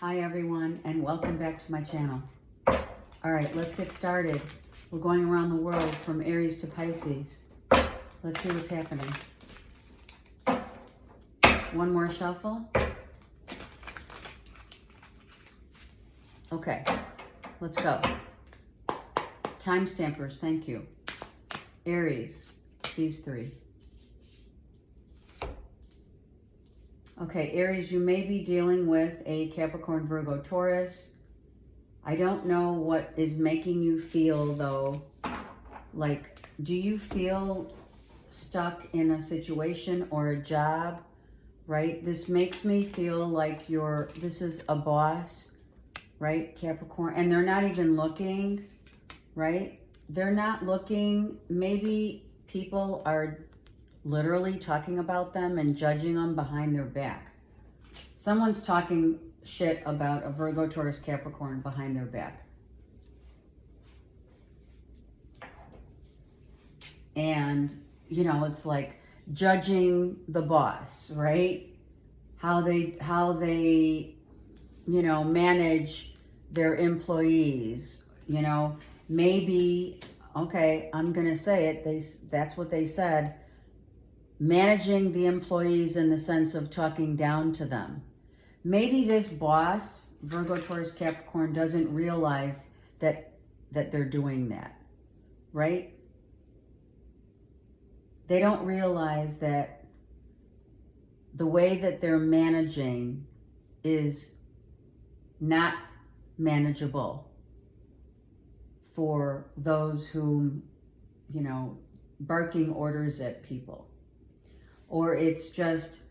Hi everyone, and welcome back to my channel. All right, let's get started. We're going around the world from Aries to Pisces. Let's see what's happening. One more shuffle. Okay, let's go. Time stampers, thank you. Aries, these three. Okay, Aries, you may be dealing with a Capricorn, Virgo, Taurus. I don't know what is making you feel, though. Like, do you feel stuck in a situation or a job, right? This makes me feel like this is a boss, right, Capricorn? And they're not even looking, right? They're not looking. Maybe people are literally talking about them and judging them behind their back. Someone's talking shit about a Virgo, Taurus, Capricorn behind their back. And, you know, it's like judging the boss, right? How they, you know, manage their employees, you know, maybe, okay, I'm going to say it. That's what they said. Managing the employees in the sense of talking down to them. Maybe this boss, Virgo, Taurus, Capricorn, doesn't realize that they're doing that, right? They don't realize that the way that they're managing is not manageable for those who, you know, barking orders at people. Or it's just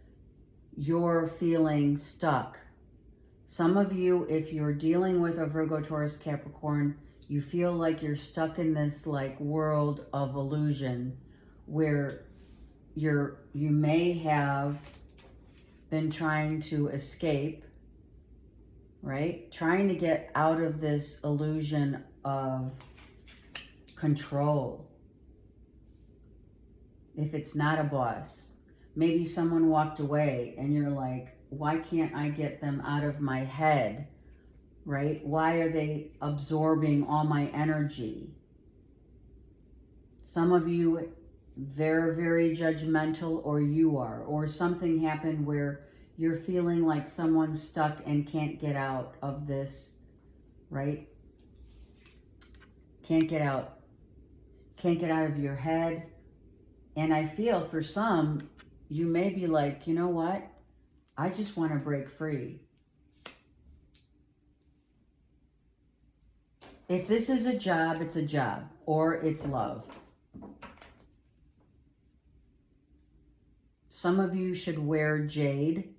you're feeling stuck. Some of you, if you're dealing with a Virgo, Taurus, Capricorn, you feel like you're stuck in this like world of illusion where you may have been trying to escape, right? Trying to get out of this illusion of control. If it's not a boss. Maybe someone walked away and you're like, why can't I get them out of my head, right? Why are they absorbing all my energy? Some of you, they're very judgmental, or you are, or something happened where you're feeling like someone's stuck and can't get out of this, right? Can't get out of your head. And I feel for some, you may be like, you know what? I just want to break free. If this is a job, it's a job, or it's love. Some of you should wear jade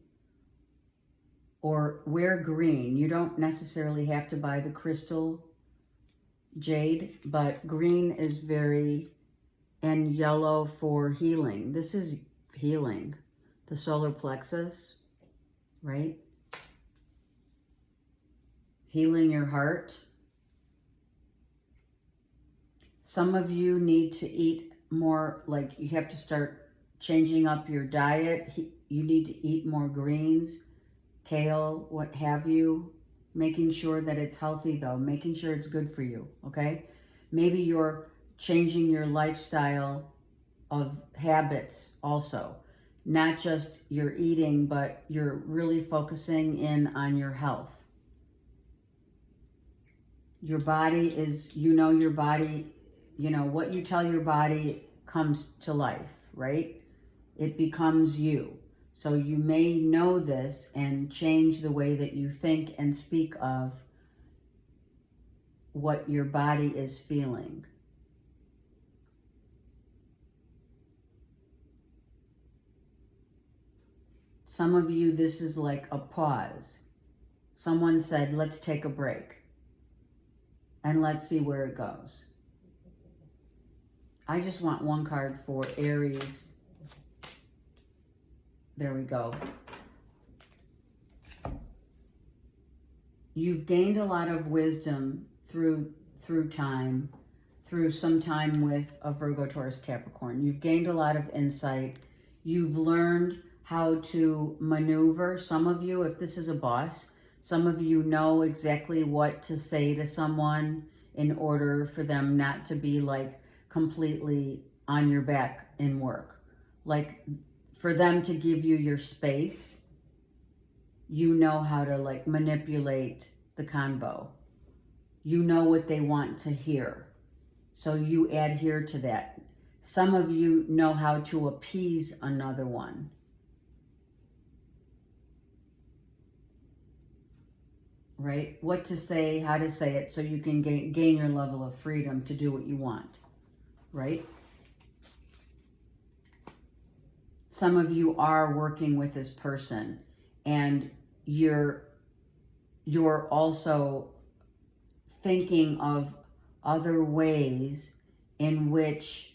or wear green. You don't necessarily have to buy the crystal jade, but green is and yellow for healing. This is healing. The solar plexus, right? Healing your heart. Some of you need to eat more, like you have to start changing up your diet. You need to eat more greens, kale, what have you. Making sure that it's healthy though, making sure it's good for you, okay? Maybe you're changing your lifestyle of habits also. Not just your eating, but you're really focusing in on your health. Your body is, your body, what you tell your body comes to life, right? It becomes you. So you may know this and change the way that you think and speak of what your body is feeling. Some of you, this is like a pause. Someone said, let's take a break and let's see where it goes. I just want one card for Aries. There we go. You've gained a lot of wisdom through time, through some time with a Virgo, Taurus, Capricorn. You've gained a lot of insight. You've learned how to maneuver. Some of you, if this is a boss, Some of you know exactly what to say to someone in order for them not to be like completely on your back in work. Like for them to give you your space, you know how to like manipulate the convo. You know what they want to hear. So you adhere to that. Some of you know how to appease another one. Right? What to say, how to say it, so you can gain your level of freedom to do what you want. Right? Some of you are working with this person, and you're also thinking of other ways in which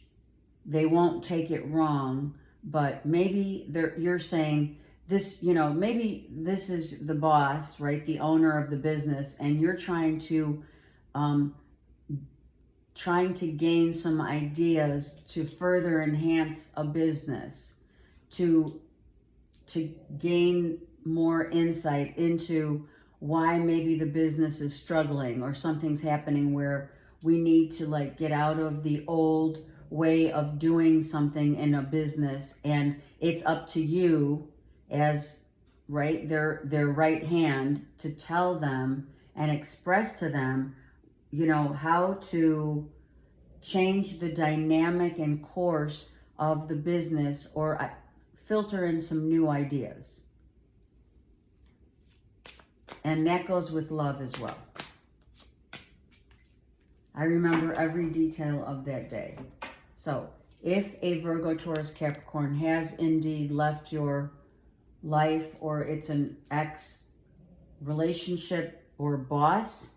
they won't take it wrong, but maybe you're saying this, you know, maybe this is the boss, right, the owner of the business, and you're trying to gain some ideas to further enhance a business, to gain more insight into why maybe the business is struggling or something's happening where we need to like get out of the old way of doing something in a business, and it's up to you as their right hand to tell them and express to them, you know, how to change the dynamic and course of the business, or filter in some new ideas. And that goes with love as well. I remember every detail of that day. So if a Virgo, Taurus, Capricorn has indeed left your life, or it's an ex relationship or boss,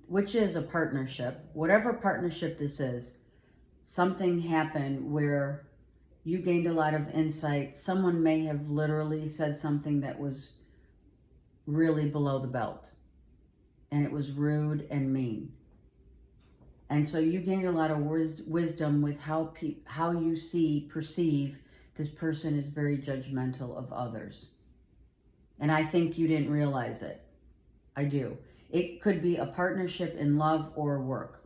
which is a partnership, whatever partnership this is, something happened where you gained a lot of insight. Someone may have literally said something that was really below the belt, and it was rude and mean. And so you gained a lot of wisdom with how you perceive this person is very judgmental of others. And I think you didn't realize it. I do. It could be a partnership in love or work.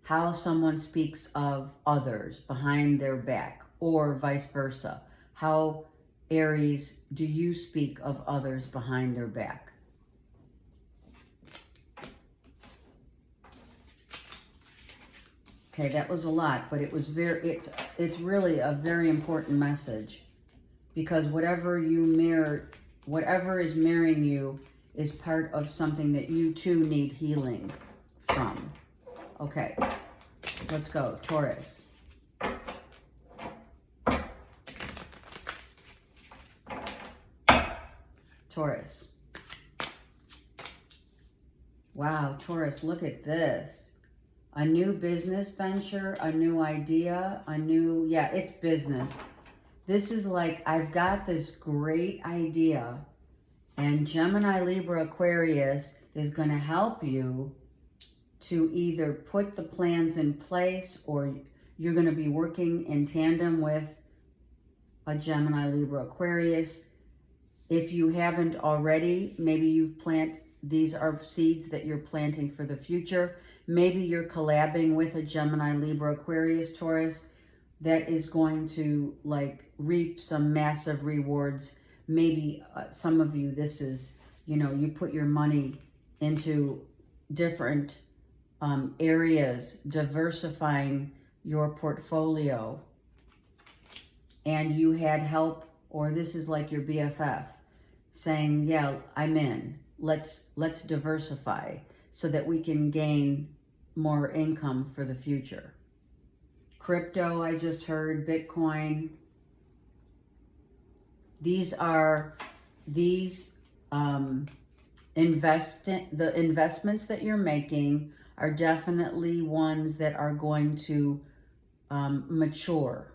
How someone speaks of others behind their back, or vice versa. How, Aries, do you speak of others behind their back? Okay, that was a lot, but it was it's really a very important message, because whatever is mirroring you is part of something that you too need healing from. Okay, let's go, Taurus. Taurus. Wow, Taurus, look at this. A new business venture, a new idea, it's business. This is like, I've got this great idea, and Gemini, Libra, Aquarius is going to help you to either put the plans in place, or you're going to be working in tandem with a Gemini, Libra, Aquarius. If you haven't already, maybe these are seeds that you're planting for the future. Maybe you're collabing with a Gemini, Libra, Aquarius, Taurus that is going to like reap some massive rewards. Maybe some of you, this is, you know, you put your money into different areas, diversifying your portfolio, and you had help, or this is like your BFF saying, yeah, I'm in. Let's diversify so that we can gain more income for the future. Crypto, I just heard, Bitcoin. These investments that you're making are definitely ones that are going to mature.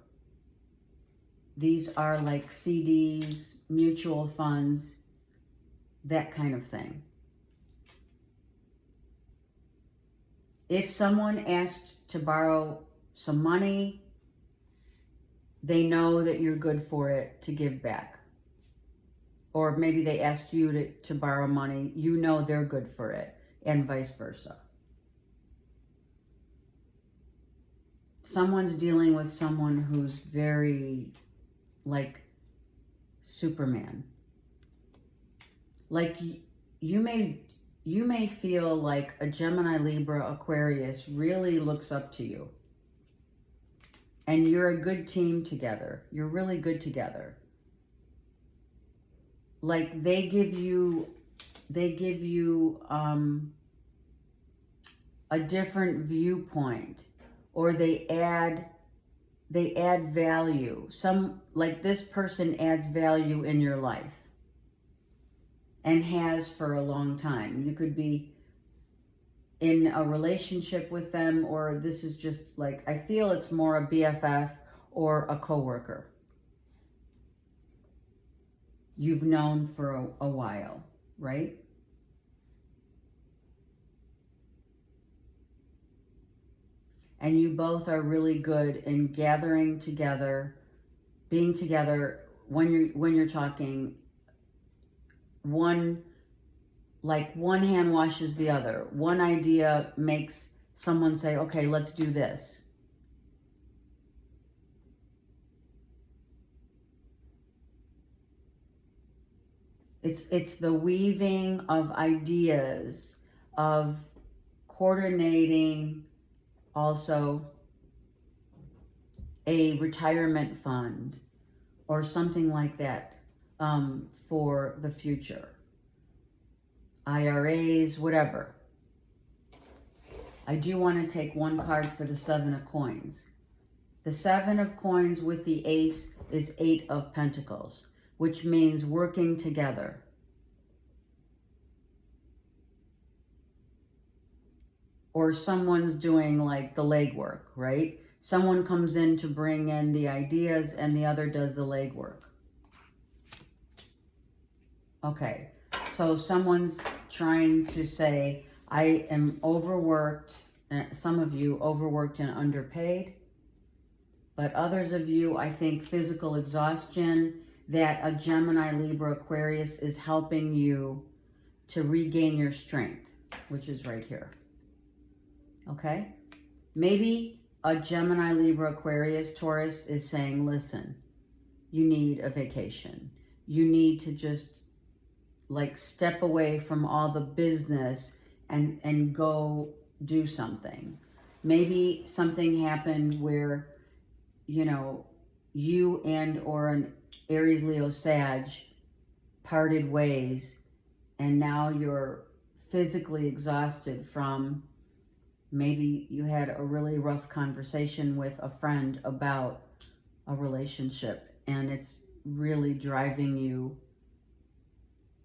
These are like CDs, mutual funds, that kind of thing. If someone asked to borrow some money, they know that you're good for it to give back. or maybe they asked you to borrow money, you know they're good for it, and vice versa. Someone's dealing with someone who's very, like, Superman. Like, you may feel like a Gemini, Libra, Aquarius really looks up to you. And you're a good team together. You're really good together. Like, they give you a different viewpoint, or they add value. Like, this person adds value in your life and has for a long time. You could be in a relationship with them, or this is just like, I feel it's more a BFF or a coworker you've known for a while, right? And you both are really good in gathering together, being together when you're talking. One hand washes the other. One idea makes someone say, okay, let's do this. It's the weaving of ideas, of coordinating also a retirement fund or something like that, for the future. IRAs, whatever. I do want to take one card for the 7 of coins. The 7 of coins with the ace is 8 of pentacles, which means working together. Or someone's doing like the legwork, right? Someone comes in to bring in the ideas and the other does the legwork. Okay, so someone's trying to say, I am overworked. Some of you overworked and underpaid. But others of you, I think physical exhaustion, that a Gemini, Libra, Aquarius is helping you to regain your strength, which is right here. Okay? Maybe a Gemini, Libra, Aquarius, Taurus is saying, listen, you need a vacation. You need to just like step away from all the business and go do something. Maybe something happened where, you know, you and or an Aries, Leo, Sag parted ways, and now you're physically exhausted from, maybe you had a really rough conversation with a friend about a relationship, and it's really driving you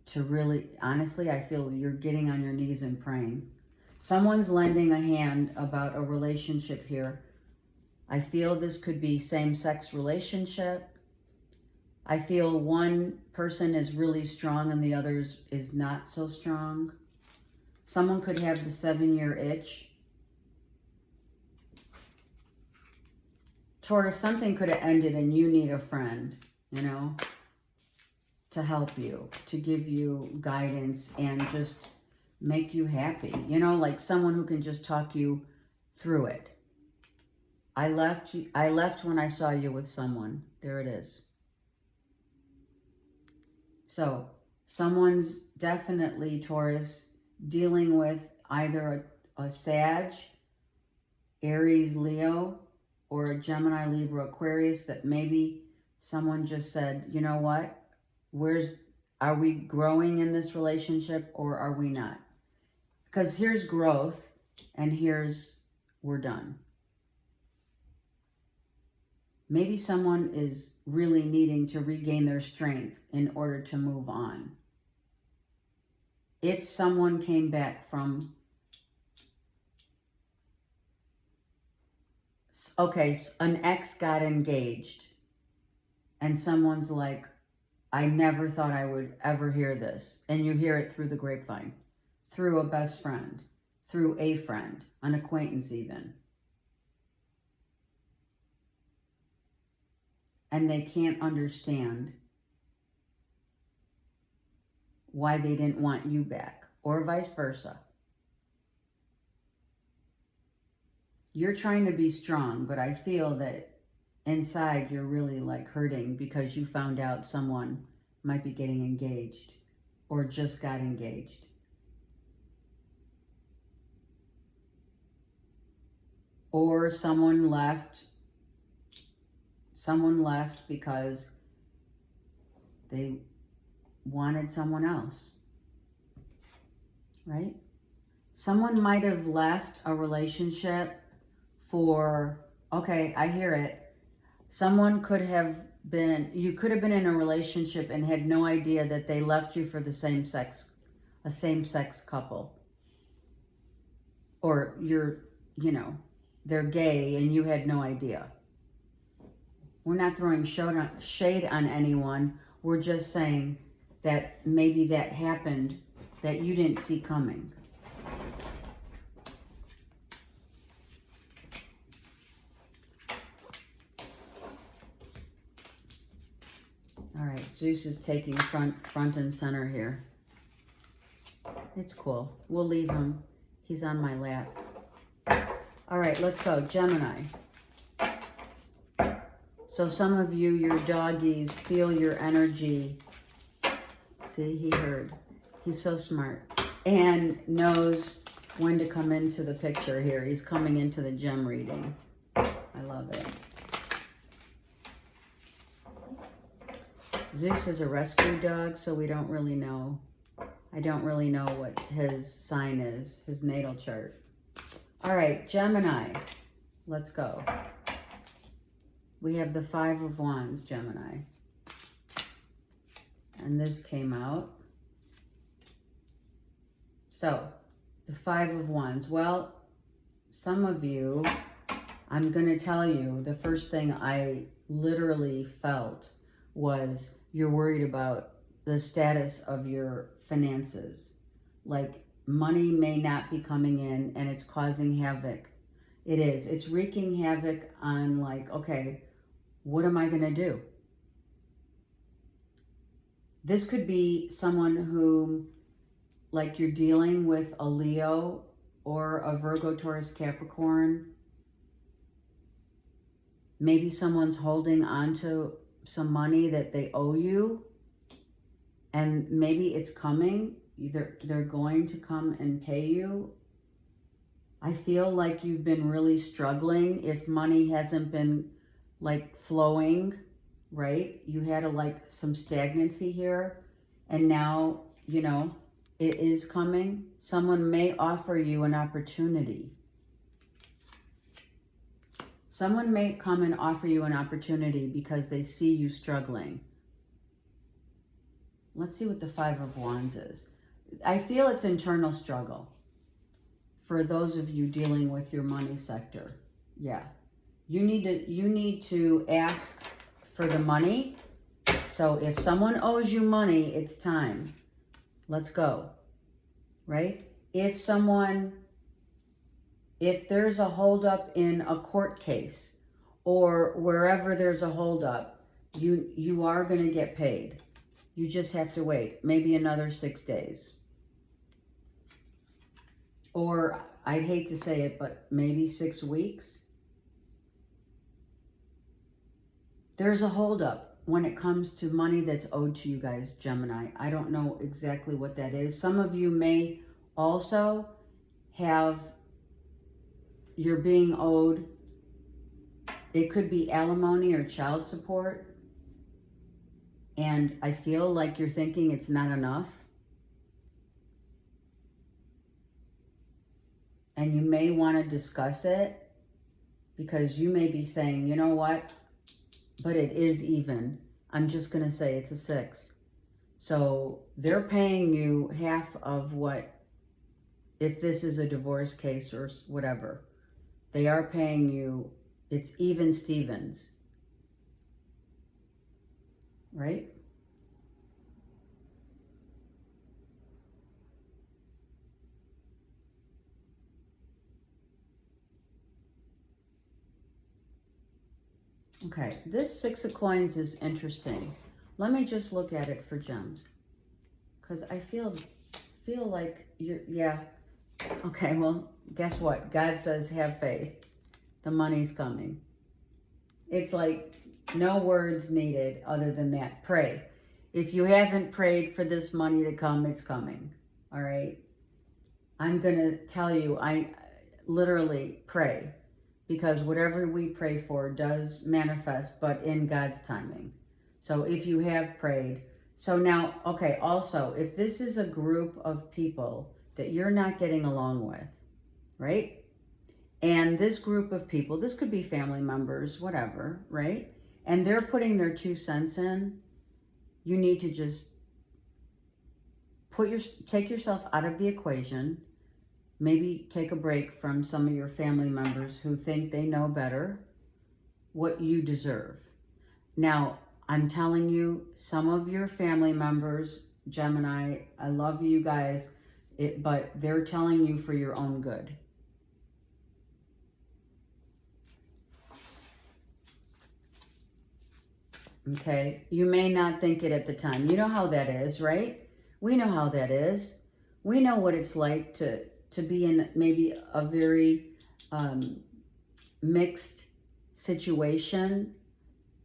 to really, honestly, I feel you're getting on your knees and praying. Someone's lending a hand about a relationship here. I feel this could be same-sex relationship. I feel one person is really strong and the other is not so strong. Someone could have the 7-year itch. Taurus, something could have ended and you need a friend, you know, to help you, to give you guidance and just make you happy. You know, like someone who can just talk you through it. I left when I saw you with someone. There it is. So someone's definitely, Taurus, dealing with either a Sag, Aries, Leo, or a Gemini, Libra, Aquarius, that maybe someone just said, you know what? Are we growing in this relationship or are we not? Because here's growth and here's we're done. Maybe someone is really needing to regain their strength in order to move on. If someone came back from, okay, an ex got engaged and someone's like, I never thought I would ever hear this. And you hear it through the grapevine, through a best friend, through a friend, an acquaintance even. And they can't understand why they didn't want you back, or vice versa. You're trying to be strong, but I feel that inside you're really like hurting because you found out someone might be getting engaged or just got engaged. Or someone left because they wanted someone else, right? Someone might have left a relationship for, okay, I hear it. Someone could have been, you could have been in a relationship and had no idea that they left you for a same-sex couple. Or they're gay and you had no idea. We're not throwing shade on anyone. We're just saying that maybe that happened that you didn't see coming. All right, Zeus is taking front and center here. It's cool. We'll leave him. He's on my lap. All right, let's go. Gemini. So some of you, your doggies, feel your energy. See, he heard. He's so smart. And knows when to come into the picture here. He's coming into the gem reading. I love it. Zeus is a rescue dog, so we don't really know. I don't really know what his sign is, his natal chart. All right, Gemini. Let's go. We have the 5 of Wands, Gemini. And this came out. So, the 5 of Wands. Well, some of you, I'm going to tell you, the first thing I literally felt was you're worried about the status of your finances. Like, money may not be coming in and it's causing havoc. It is. It's wreaking havoc on, like, okay, what am I going to do? This could be someone who, like, you're dealing with a Leo or a Virgo, Taurus, Capricorn. Maybe someone's holding on to some money that they owe you, and maybe it's coming. Either they're going to come and pay you. I feel like you've been really struggling if money hasn't been like flowing, right? You had some stagnancy here, and now, it is coming. Someone may offer you an opportunity. Someone may come and offer you an opportunity because they see you struggling. Let's see what the 5 of Wands is. I feel it's internal struggle for those of you dealing with your money sector. Yeah. You need to ask for the money. So if someone owes you money, it's time. Let's go. Right? If there's a holdup in a court case or wherever there's a holdup, you are going to get paid. You just have to wait, maybe another 6 days. Or, I'd hate to say it, but maybe 6 weeks. There's a holdup when it comes to money that's owed to you guys, Gemini. I don't know exactly what that is. Some of you may also have, you're being owed, it could be alimony or child support. And I feel like you're thinking it's not enough. And you may want to discuss it because you may be saying, you know what, but it is even. I'm just going to say it's a 6. So they're paying you half of what, if this is a divorce case or whatever, they are paying you, it's even Stevens. Right? Okay, this 6 of Coins is interesting. Let me just look at it for gems. because I feel like you're, yeah. Okay, well, guess what? God says have faith. The money's coming. It's like no words needed other than that. Pray. If you haven't prayed for this money to come, it's coming. All right? I'm going to tell you, I literally pray, because whatever we pray for does manifest, but in God's timing. So if you have prayed. So now, okay, also, if this is a group of people that you're not getting along with, right? And this group of people, this could be family members, whatever, right? And they're putting their 2 cents in, you need to just take yourself out of the equation. Maybe take a break from some of your family members who think they know better what you deserve. Now, I'm telling you, some of your family members, Gemini, I love you guys, but they're telling you for your own good. Okay? You may not think it at the time. You know how that is, right? We know how that is. We know what it's like to be in maybe a very mixed situation.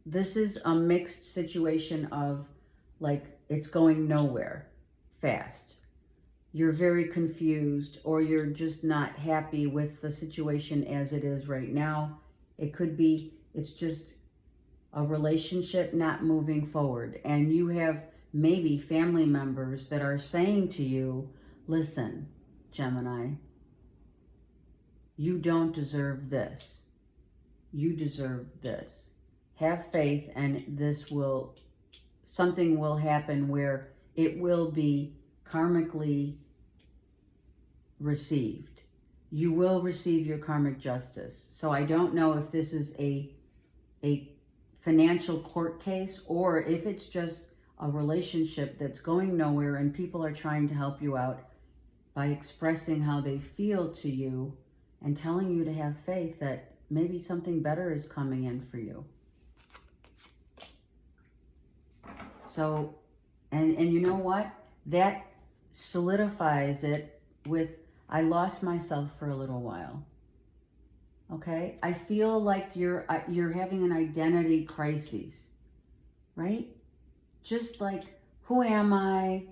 This is a mixed situation of like it's going nowhere fast. You're very confused, or you're just not happy with the situation as it is right now. It could be it's just a relationship not moving forward, and you have maybe family members that are saying to you, listen, Gemini, you don't deserve this. You deserve this. Have faith, and something will happen where it will be karmically received. You will receive your karmic justice. So I don't know if this is a financial court case, or if it's just a relationship that's going nowhere and people are trying to help you out by expressing how they feel to you and telling you to have faith that maybe something better is coming in for you. So, and you know what? That solidifies it with, I lost myself for a little while. Okay? I feel like you're having an identity crisis, right? Just like, who am I?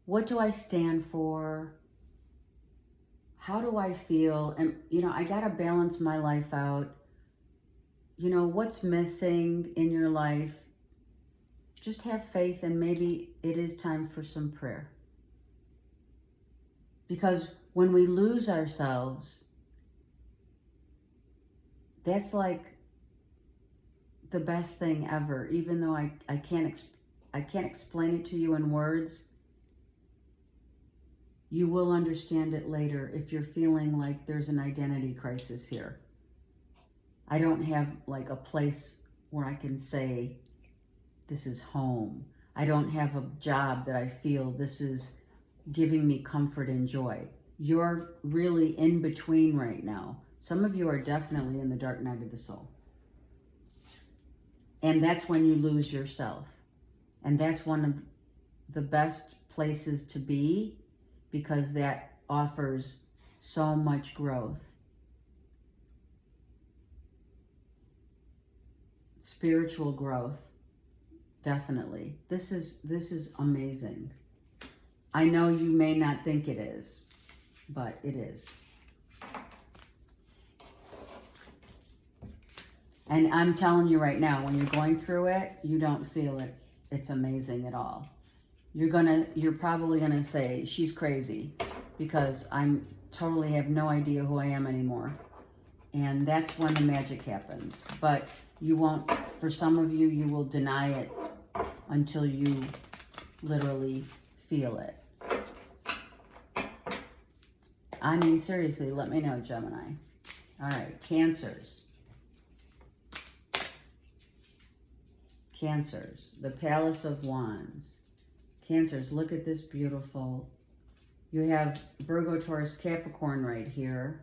What do I stand for? How do I feel? And, I got to balance my life out. What's missing in your life? Just have faith, and maybe it is time for some prayer. Because when we lose ourselves, that's like the best thing ever. Even though I can't explain it to you in words, you will understand it later if you're feeling like there's an identity crisis here. I don't have like a place where I can say, this is home. I don't have a job that I feel this is giving me comfort and joy. You're really in between right now. Some of you are definitely in the dark night of the soul. And that's when you lose yourself. And that's one of the best places to be, because that offers so much growth. Spiritual growth, definitely. This is amazing. I know you may not think it is, but it is. And I'm telling you right now, when you're going through it, you don't feel it. It's amazing at all. You're probably gonna say, she's crazy, because I'm totally have no idea who I am anymore. And that's when the magic happens. But you won't, for some of you, you will deny it until you literally feel it. I mean, seriously, let me know, Gemini. All right, Cancers. Cancers, the Palace of Wands. Cancers, look at this beautiful. You have Virgo, Taurus, Capricorn right here.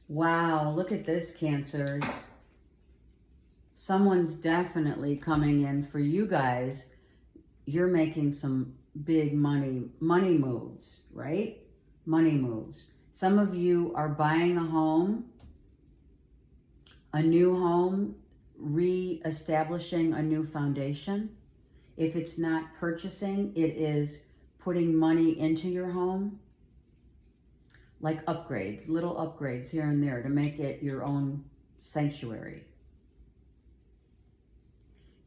Wow, look at this, Cancers. Someone's definitely coming in for you guys. You're making some big money moves, right? Money moves. Some of you are buying a home, a new home, re-establishing a new foundation. If it's not purchasing, it is putting money into your home, like upgrades, little upgrades here and there to make it your own sanctuary.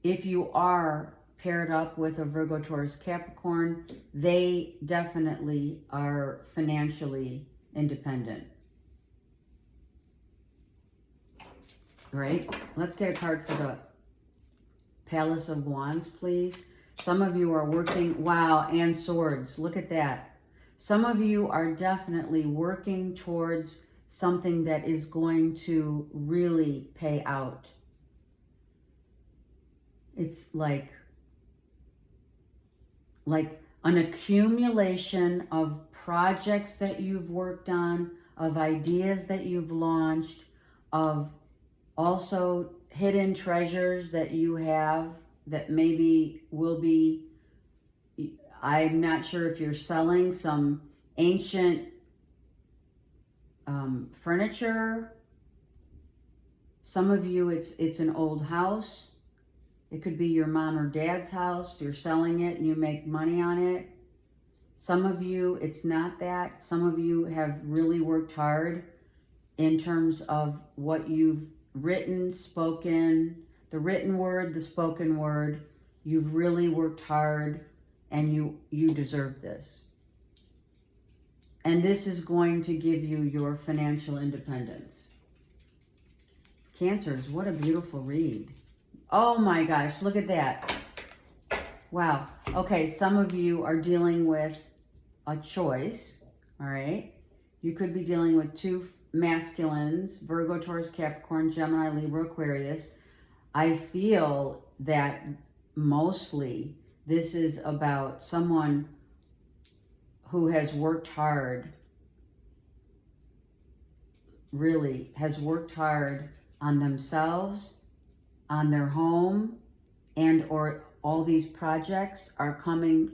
If you are paired up with a Virgo, Taurus, Capricorn, they definitely are financially independent. Right? Let's get a card for the Palace of Wands, please. Some of you are working, wow, and swords. Look at that. Some of you are definitely working towards something that is going to really pay out. It's like an accumulation of projects that you've worked on, of ideas that you've launched, of also hidden treasures that you have that maybe will be, I'm not sure if you're selling some ancient furniture. Some of you, it's an old house. It could be your mom or dad's house. You're selling it and you make money on it. Some of you, it's not that. Some of you have really worked hard in terms of what you've written, spoken, the written word, the spoken word. You've really worked hard and you deserve this. And this is going to give you your financial independence. Cancers, what a beautiful read. Oh my gosh, look at that. Wow. Okay, some of you are dealing with a choice, all right? You could be dealing with two masculines, Virgo, Taurus, Capricorn, Gemini, Libra, Aquarius. I feel that mostly this is about someone who has worked hard, really has worked hard on themselves, on their home, and or all these projects are coming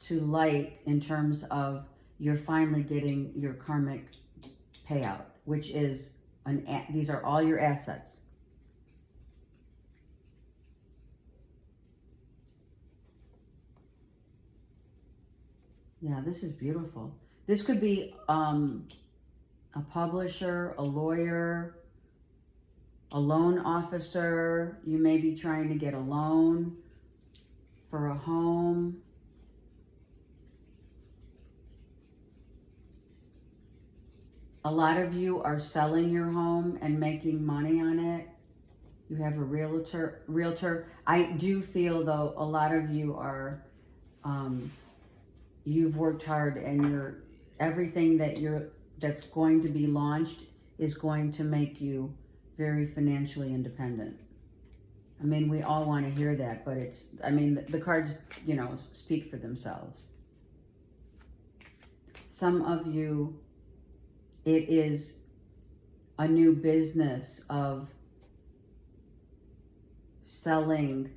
to light in terms of you're finally getting your karmic payout, which is these are all your assets. Yeah, this is beautiful. This could be a publisher, a lawyer, a loan officer. You may be trying to get a loan for a home. A lot of you are selling your home and making money on it. You have a realtor. I do feel though a lot of you are, you've worked hard and everything that's going to be launched is going to make you very financially independent. I mean, we all want to hear that, but the cards, speak for themselves. Some of you, it is a new business of selling.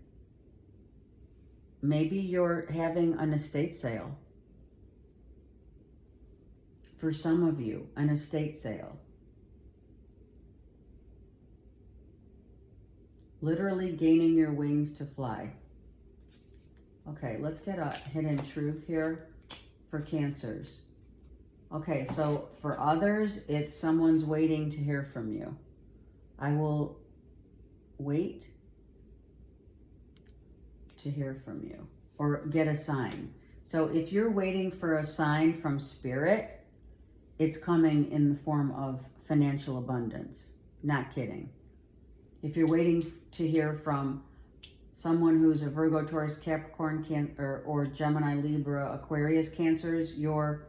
Maybe you're having an estate sale. For some of you, an estate sale. Literally gaining your wings to fly. Okay, let's get a hidden truth here for Cancers. Okay, so for others, it's someone's waiting to hear from you. I will wait to hear from you or get a sign. So if you're waiting for a sign from Spirit, it's coming in the form of financial abundance. Not kidding. If you're waiting to hear from someone who's a Virgo, Taurus, Capricorn, or Gemini, Libra, Aquarius, Cancers, you're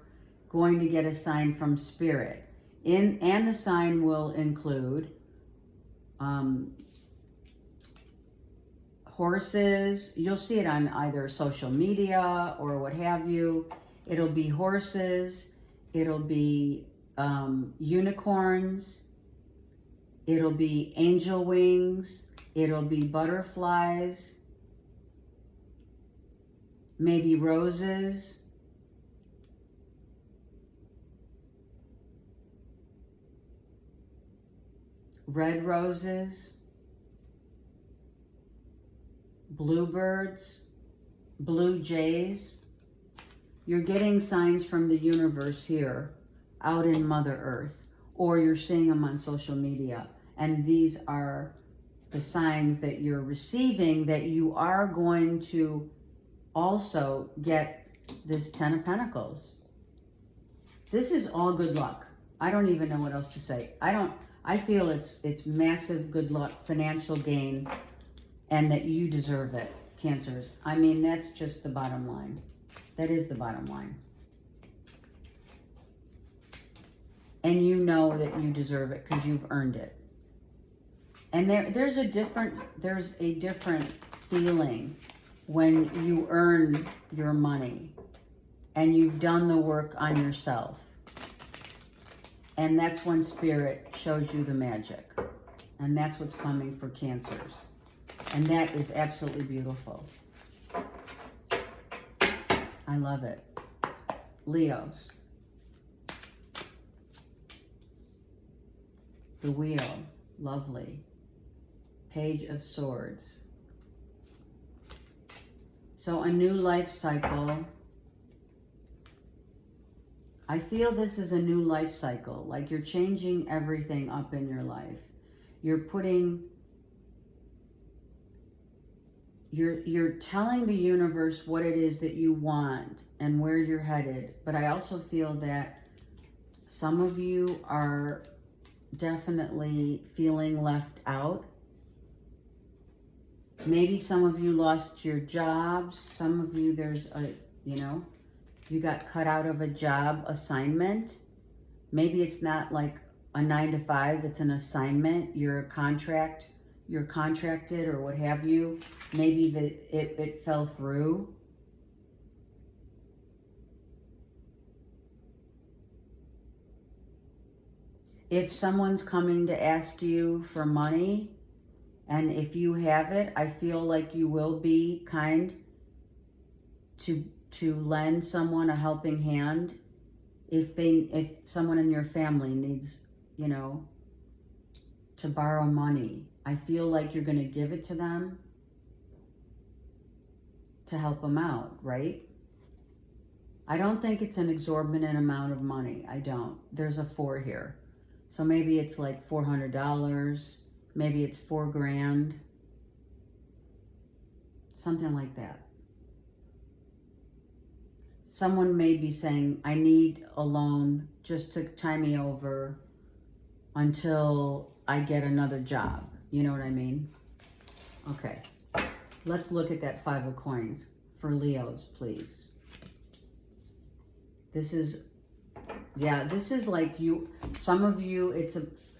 going to get a sign from Spirit. And the sign will include horses. You'll see it on either social media or what have you. It'll be horses. It'll be unicorns. It'll be angel wings. It'll be butterflies. maybe roses, red roses, bluebirds, blue jays. You're getting signs from the universe here out in Mother Earth, or you're seeing them on social media. And these are the signs that you're receiving that you are going to also get this Ten of Pentacles. This is all good luck. I don't even know what else to say. I feel it's massive good luck, financial gain, and that you deserve it, Cancers. I mean, that's just the bottom line. That is the bottom line. And you know that you deserve it because you've earned it. And there's a different feeling when you earn your money and you've done the work on yourself. And that's when Spirit shows you the magic. And that's what's coming for Cancers. And that is absolutely beautiful. I love it. Leos. The Wheel. Lovely. Page of Swords. So a new life cycle. I feel this is a new life cycle. Like you're changing everything up in your life. You're telling the universe what it is that you want and where you're headed. But I also feel that some of you are definitely feeling left out. Maybe some of you lost your jobs. Some of you, you got cut out of a job assignment. Maybe it's not like a 9-to-5, it's an assignment. You're contracted or what have you. Maybe it fell through. If someone's coming to ask you for money, and if you have it, I feel like you will be kind to lend someone a helping hand. If someone in your family needs, to borrow money, I feel like you're going to give it to them to help them out, right? I don't think it's an exorbitant amount of money. I don't. There's a 4 here. So maybe it's like $400. Maybe it's $4,000. Something like that. Someone may be saying, I need a loan just to tie me over until I get another job. You know what I mean? Okay. Let's look at that 5 of coins for Leos, please. This is like some of you,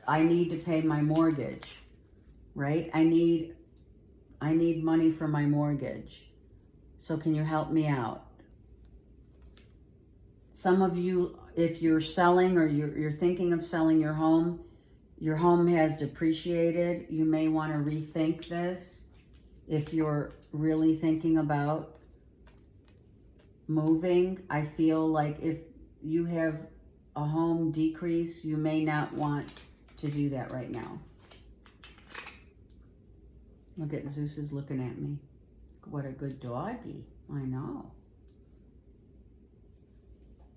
I need to pay my mortgage, right? I need money for my mortgage. So can you help me out? Some of you, if you're selling or you're thinking of selling your home has depreciated. You may want to rethink this. If you're really thinking about moving, I feel like if you have a home decrease, you may not want to do that right now. Look at Zeus is looking at me. What a good doggy. I know.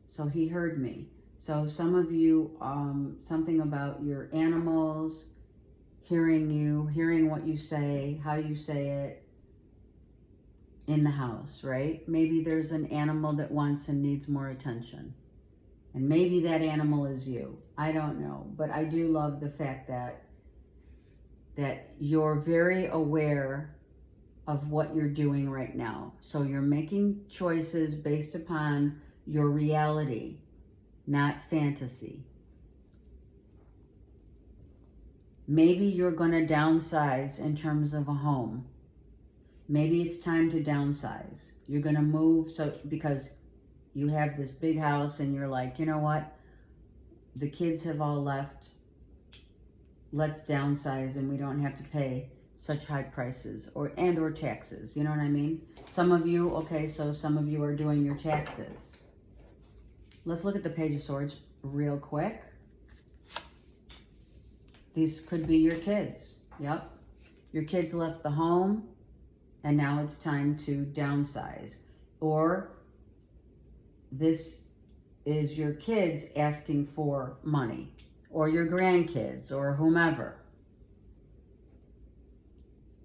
So he heard me. So some of you, something about your animals, hearing you, hearing what you say, how you say it in the house, right? Maybe there's an animal that wants and needs more attention. And maybe that animal is you. I don't know. But I do love the fact that you're very aware of what you're doing right now. So you're making choices based upon your reality, not fantasy. Maybe you're going to downsize in terms of a home. Maybe it's time to downsize. You're going to move because you have this big house and you're like, you know what? The kids have all left. Let's downsize and we don't have to pay such high prices or taxes. You know what I mean? Some of you, okay, so some of you are doing your taxes. Let's look at the Page of Swords real quick. These could be your kids. Yep. Your kids left the home and now it's time to downsize. Or this is your kids asking for money, or your grandkids, or whomever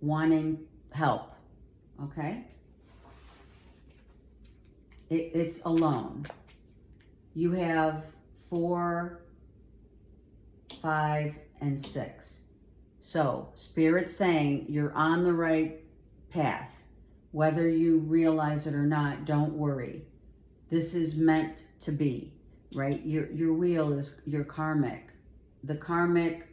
wanting help, okay? It's alone. You have 4, 5, and 6. So, Spirit's saying you're on the right path. Whether you realize it or not, don't worry. This is meant to be, right? Your wheel is your karmic. The karmic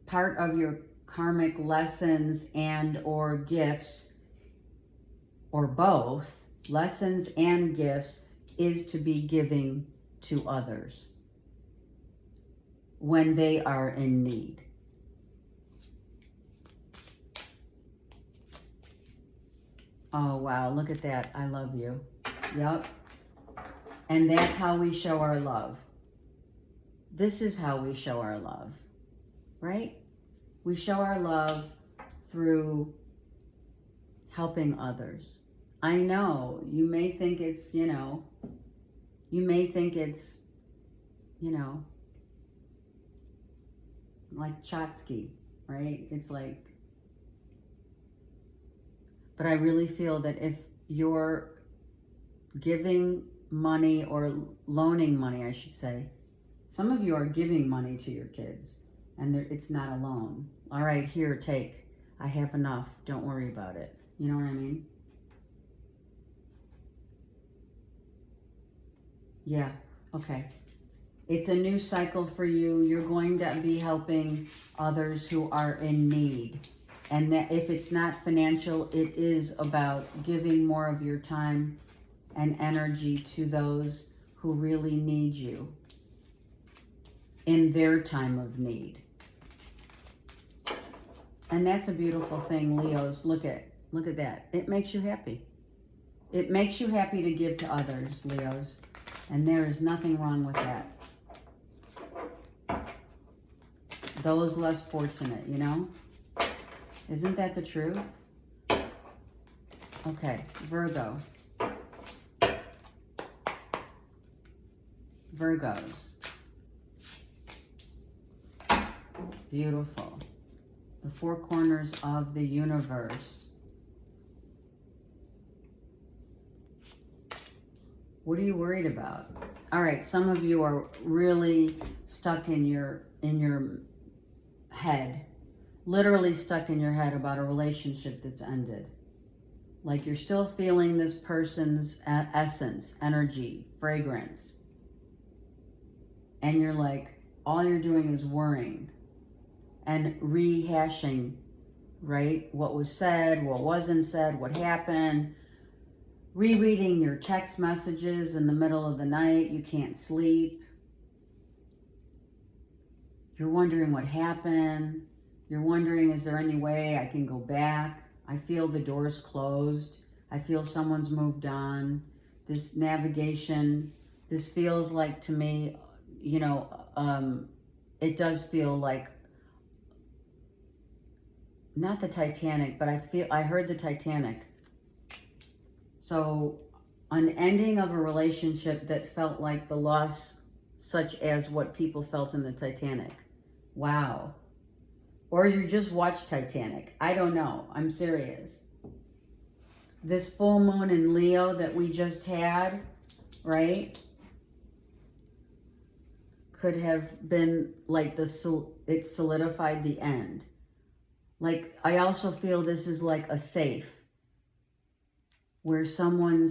part of your karmic lessons and or gifts, or both, lessons and gifts, is to be giving to others when they are in need. Oh, wow, look at that. I love you. Yep. And that's how we show our love. This is how we show our love, right? We show our love through helping others. I know you may think it's, like Chotsky, right? It's like, but I really feel that if you're giving money or loaning money, I should say, some of you are giving money to your kids and it's not a loan. All right, here, take. I have enough. Don't worry about it. You know what I mean? Yeah, okay. It's a new cycle for you. You're going to be helping others who are in need. And that if it's not financial, it is about giving more of your time and energy to those who really need you in their time of need. And that's a beautiful thing, Leos. Look at that. It makes you happy. It makes you happy to give to others, Leos. And there is nothing wrong with that. Those less fortunate, you know? Isn't that the truth? Okay, Virgo. Virgos. Beautiful. The 4 corners of the universe. What are you worried about? All right, some of you are really stuck in your head. Literally stuck in your head about a relationship that's ended. Like you're still feeling this person's essence, energy, fragrance. And you're like, all you're doing is worrying and rehashing, right? What was said, what wasn't said, what happened. Rereading your text messages in the middle of the night. You can't sleep. You're wondering what happened. You're wondering, is there any way I can go back? I feel the door's closed. I feel someone's moved on. This navigation, this feels like to me, it does feel like, not the Titanic, but I heard the Titanic. So an ending of a relationship that felt like the loss, such as what people felt in the Titanic. Wow. Or you just watched Titanic. I don't know. I'm serious. This full moon in Leo that we just had, right? Could have been like it solidified the end. Like, I also feel this is like a safe where someone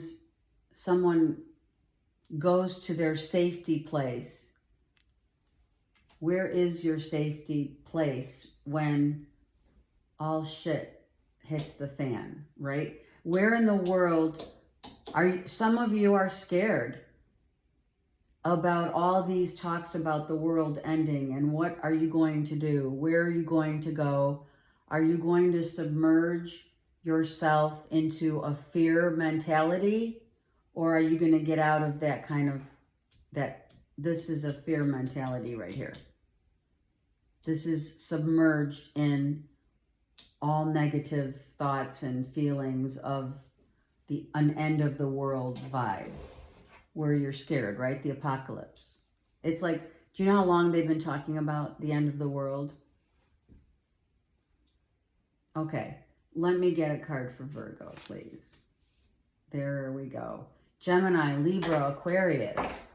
goes to their safety place. Where is your safety place when all shit hits the fan, right? Where in the world some of you are scared. about all these talks about the world ending and what are you going to do? Where are you going to go? Are you going to submerge yourself into a fear mentality? Or are you going to get out of that kind of, that this is a fear mentality right here. This is submerged in all negative thoughts and feelings of an end of the world vibe, where you're scared, right? The apocalypse. It's like, do you know how long they've been talking about the end of the world? Okay, let me get a card for Virgo, please. There we go. Gemini, Libra, Aquarius.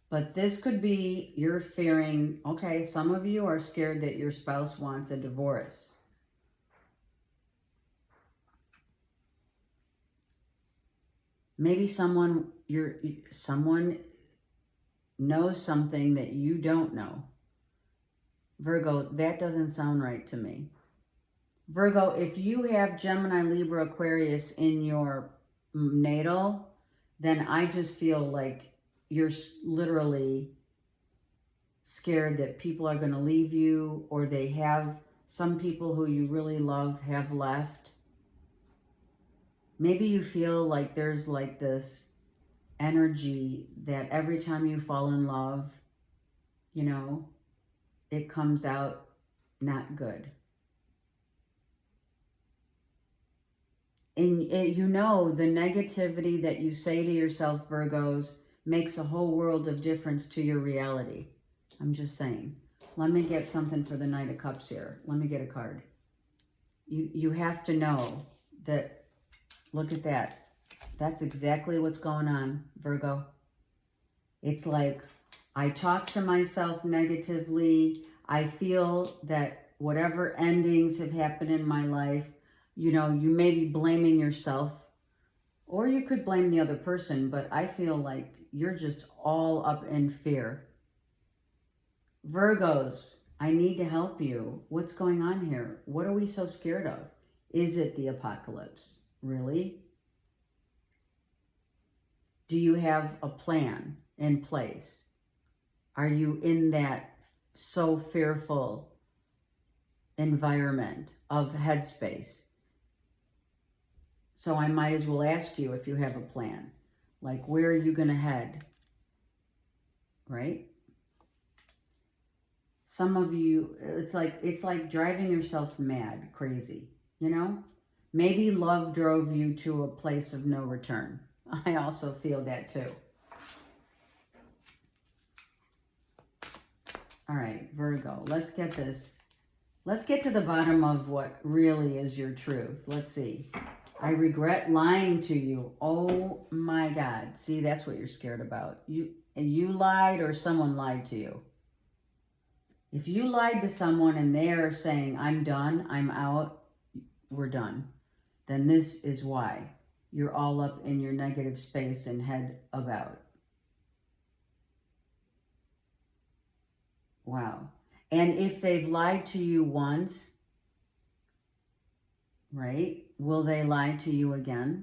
But this could be you're fearing, okay, some of you are scared that your spouse wants a divorce. Maybe someone knows something that you don't know. Virgo, that doesn't sound right to me. Virgo, if you have Gemini, Libra, Aquarius in your natal, then I just feel like you're literally scared that people are going to leave you, or they have, some people who you really love have left. Maybe you feel like there's like this energy that every time you fall in love, you know, it comes out not good. And you know, the negativity that you say to yourself, Virgos, makes a whole world of difference to your reality. I'm just saying. Let me get something for the Knight of Cups here. Let me get a card. You have to know that, look at that. That's exactly what's going on, Virgo. It's like, I talk to myself negatively. I feel that whatever endings have happened in my life, you know, you may be blaming yourself, or you could blame the other person, but I feel like you're just all up in fear. Virgos, I need to help you. What's going on here? What are we so scared of? Is it the apocalypse? Really? Do you have a plan in place? Are you in that so fearful environment of headspace? So I might as well ask you if you have a plan. Like, where are you going to head? Right? Some of you, it's like driving yourself mad, crazy, you know? Maybe love drove you to a place of no return. I also feel that too. All right, Virgo, let's get this. Let's get to the bottom of what really is your truth. Let's see. I regret lying to you. Oh my God. See, that's what you're scared about. You lied, or someone lied to you. If you lied to someone and they're saying, I'm done, I'm out, we're done, then this is why you're all up in your negative space and head about. Wow. And if they've lied to you once, right, will they lie to you again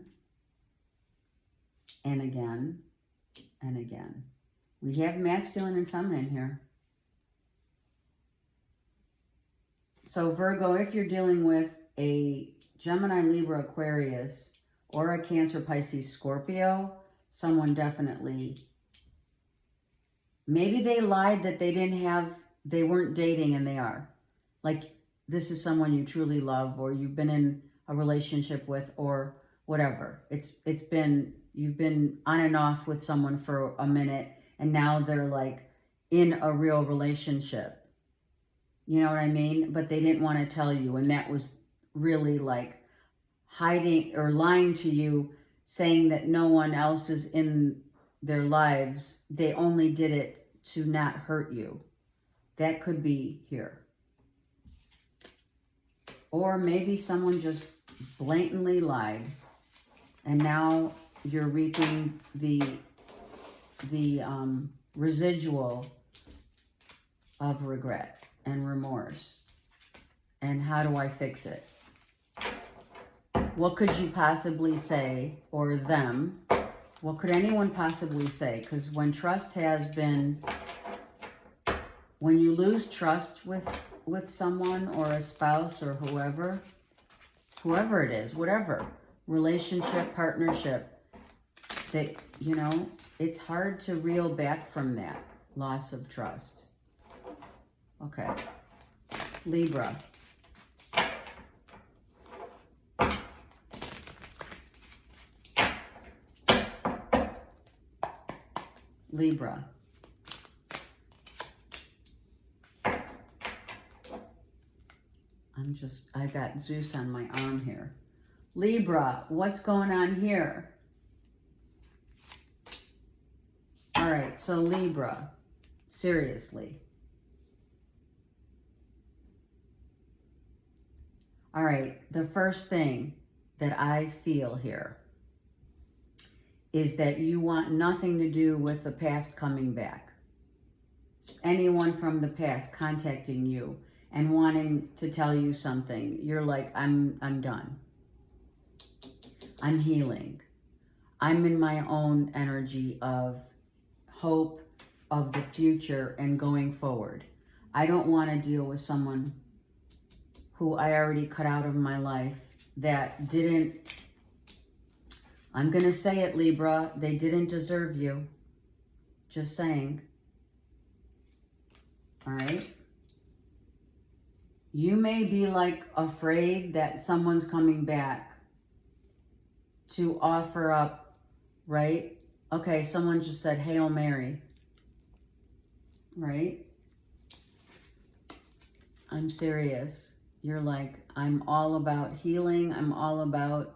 and again and again? We have masculine and feminine here. So Virgo, if you're dealing with a Gemini, Libra, Aquarius, or a Cancer, Pisces, Scorpio, someone definitely, maybe they lied that they weren't dating and they are. Like, this is someone you truly love, or you've been in a relationship with, or whatever. You've been on and off with someone for a minute, and now they're like in a real relationship. You know what I mean? But they didn't want to tell you, and that was really like hiding or lying to you, saying that no one else is in their lives. They only did it to not hurt you. That could be here. Or maybe someone just blatantly lied, and now you're reaping the residual of regret and remorse. And how do I fix it? What could you possibly say, or them, What could anyone possibly say? Because when trust has been, when you lose trust with someone or a spouse or whoever it is, whatever, relationship, partnership, that, you know, it's hard to reel back from that loss of trust. Okay. Libra. Libra. I got Zeus on my arm here. Libra, what's going on here? All right, so Libra, seriously. All right, the first thing that I feel here is that you want nothing to do with the past coming back. Anyone from the past contacting you and wanting to tell you something, you're like, I'm done. I'm healing. I'm in my own energy of hope of the future and going forward. I don't want to deal with someone who I already cut out of my life that didn't, I'm going to say it, Libra, they didn't deserve you. Just saying. All right? You may be like afraid that someone's coming back to offer up, right? Okay, someone just said, Hail Mary, right? I'm serious. You're like, I'm all about healing. I'm all about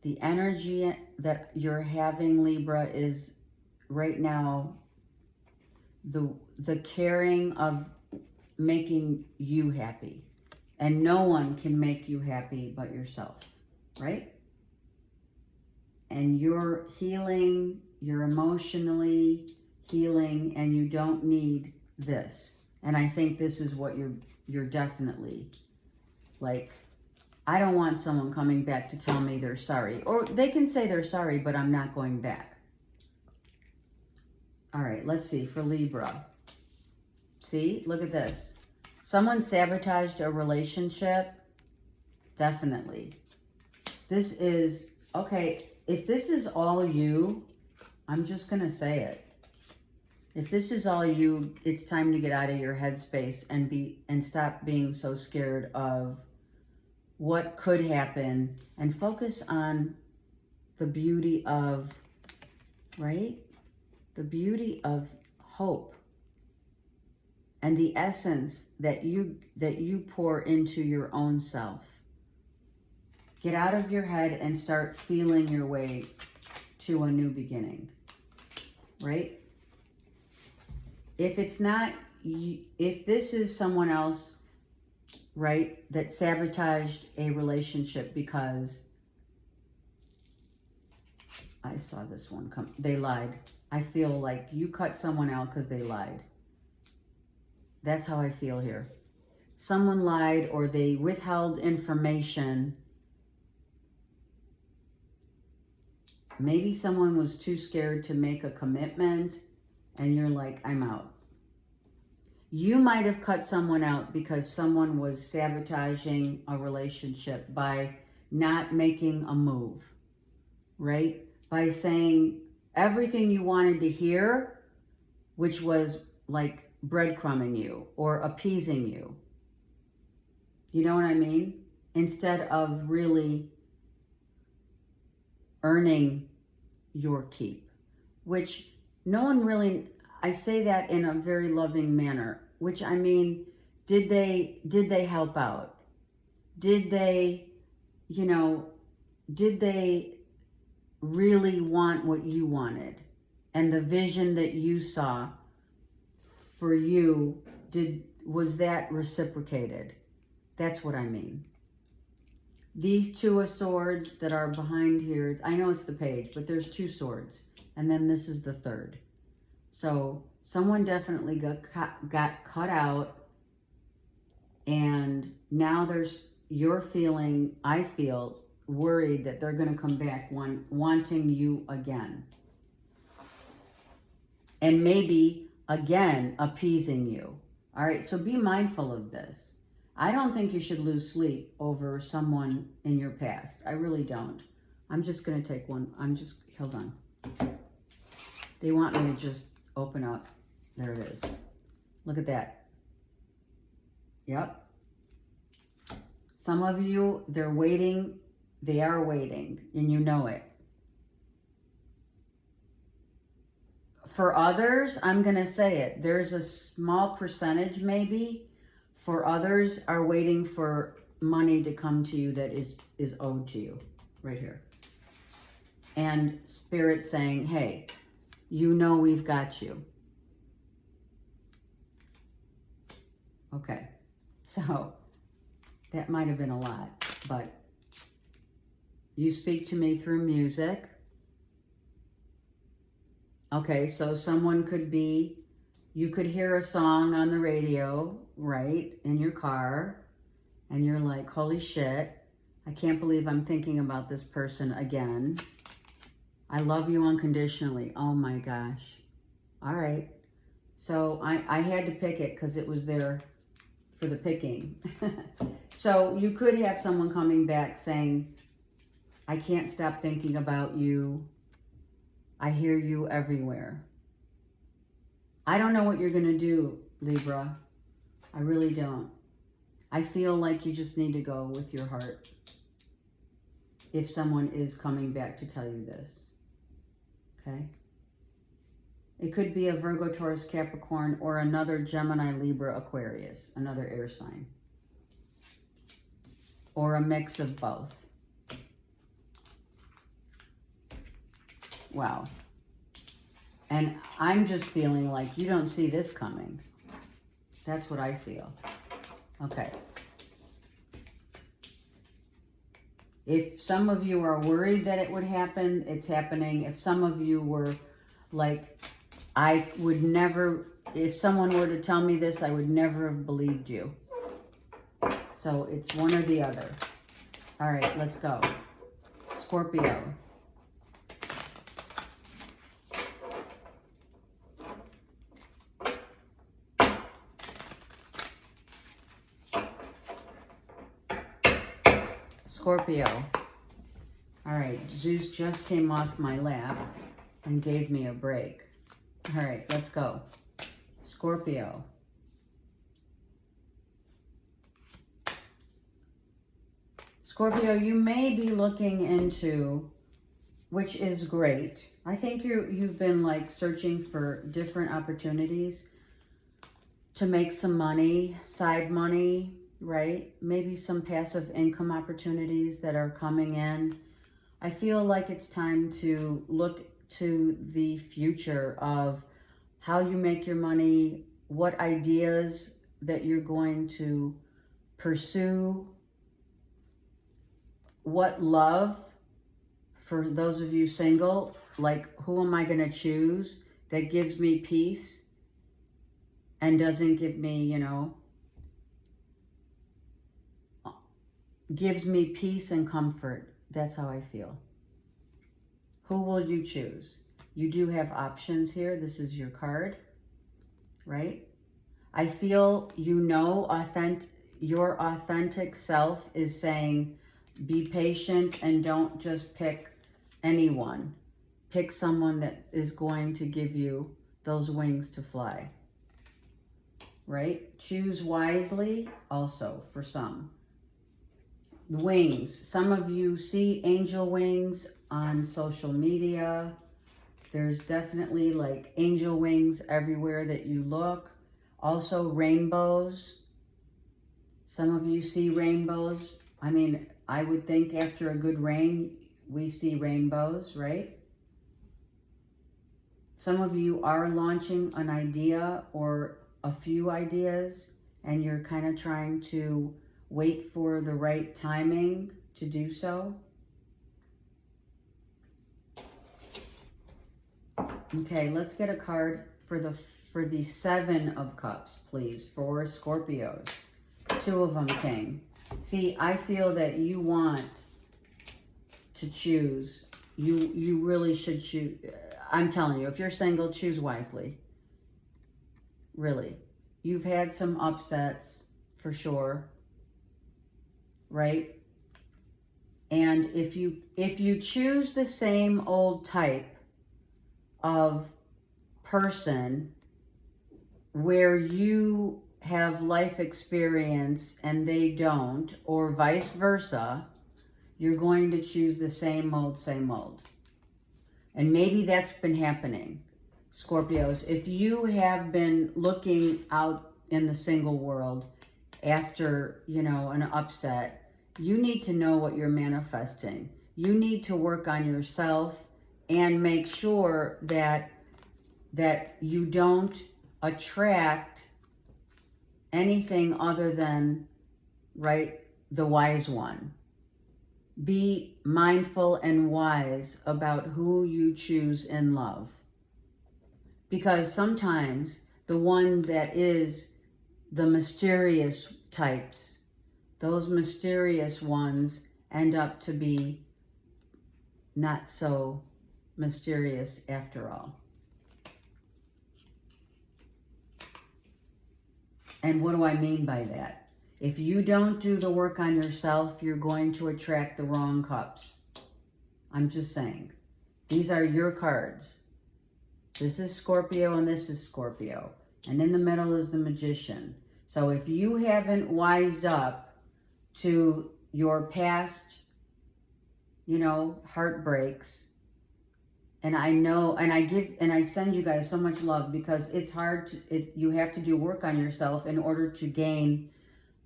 the energy that you're having, Libra, is right now the caring of making you happy. And no one can make you happy but yourself, right? And you're healing, you're emotionally healing, and you don't need this. And I think this is what you're definitely like, I don't want someone coming back to tell me they're sorry. Or they can say they're sorry, but I'm not going back. All right, let's see, for Libra. See, look at this. Someone sabotaged a relationship. Definitely. This is, okay, if this is all you, I'm just going to say it. If this is all you, it's time to get out of your headspace and stop being so scared of what could happen and focus on the beauty of, right? The beauty of hope and the essence that you pour into your own self. Get out of your head and start feeling your way to a new beginning, right? If it's not, if this is someone else, right, that sabotaged a relationship because I saw this one come, they lied. I feel like you cut someone out because they lied. That's how I feel here. Someone lied or they withheld information. Maybe someone was too scared to make a commitment and you're like, I'm out. You might have cut someone out because someone was sabotaging a relationship by not making a move, right? By saying everything you wanted to hear, which was like breadcrumbing you or appeasing you. You know what I mean? Instead of really earning your keep, which no one really, I say that in a very loving manner, which I mean, did they help out? Did they, you know, did they really want what you wanted? And the vision that you saw for you, was that reciprocated? That's what I mean. These two of swords that are behind here, I know it's the page, but there's two swords. And then this is the third. So someone definitely got cut out. And now you're feeling, I feel worried that they're going to come back wanting you again. And maybe, again, appeasing you. All right, so be mindful of this. I don't think you should lose sleep over someone in your past. I really don't. I'm just going to take one. Hold on. They want me to just open up. There it is. Look at that. Yep. Some of you, they're waiting. They are waiting, and you know it. For others, I'm going to say it. There's a small percentage maybe. For others are waiting for money to come to you that is owed to you. Right here. And Spirit saying, hey, you know we've got you. Okay. So that might have been a lot, but you speak to me through music. Okay, so someone could be, you could hear a song on the radio, right, in your car, and you're like, holy shit, I can't believe I'm thinking about this person again. I love you unconditionally. Oh my gosh. All right. So I had to pick it because it was there for the picking. So you could have someone coming back saying, I can't stop thinking about you. I hear you everywhere. I don't know what you're going to do, Libra. I really don't. I feel like you just need to go with your heart if someone is coming back to tell you this. Okay? It could be a Virgo, Taurus, Capricorn, or another Gemini, Libra, Aquarius, another air sign. Or a mix of both. Wow. And I'm just feeling like you don't see this coming. That's what I feel. Okay. If some of you are worried that it would happen, it's happening. If some of you were like, I would never, if someone were to tell me this, I would never have believed you. So it's one or the other. All right, let's go. Scorpio. Scorpio. All right, Zeus just came off my lap and gave me a break. All right, let's go. Scorpio. Scorpio, you may be looking into, which is great. I think you've been like searching for different opportunities to make some money, side money, right? Maybe some passive income opportunities that are coming in. I feel like it's time to look to the future of how you make your money, what ideas that you're going to pursue, what love, for those of you single, like who am I going to choose that gives me peace and doesn't give me, you know, gives me peace and comfort. That's how I feel. Who will you choose? You do have options here. This is your card, right? I feel, you know, your authentic self is saying, be patient and don't just pick anyone. Pick someone that is going to give you those wings to fly, right? Choose wisely also for some. The wings. Some of you see angel wings on social media. There's definitely like angel wings everywhere that you look. Also rainbows. Some of you see rainbows. I mean, I would think after a good rain, we see rainbows, right? Some of you are launching an idea or a few ideas, and you're kind of trying to wait for the right timing to do so. Okay, let's get a card for the Seven of Cups, please, for Scorpios. Two of them came. See, I feel that you want to choose. You really should choose. I'm telling you, if you're single, choose wisely. Really. You've had some upsets for sure, right? And if you choose the same old type of person where you have life experience and they don't, or vice versa, you're going to choose the same old, same old. And maybe that's been happening, Scorpios. If you have been looking out in the single world after, an upset, you need to know what you're manifesting. You need to work on yourself and make sure that you don't attract anything other than, right, the wise one. Be mindful and wise about who you choose in love. Because sometimes the one that is the mysterious types, those mysterious ones end up to be not so mysterious after all. And what do I mean by that? If you don't do the work on yourself, you're going to attract the wrong cups. I'm just saying. These are your cards. This is Scorpio and this is Scorpio. And in the middle is the Magician. So if you haven't wised up to your past, heartbreaks, and I know, and I send you guys so much love because it's hard you have to do work on yourself in order to gain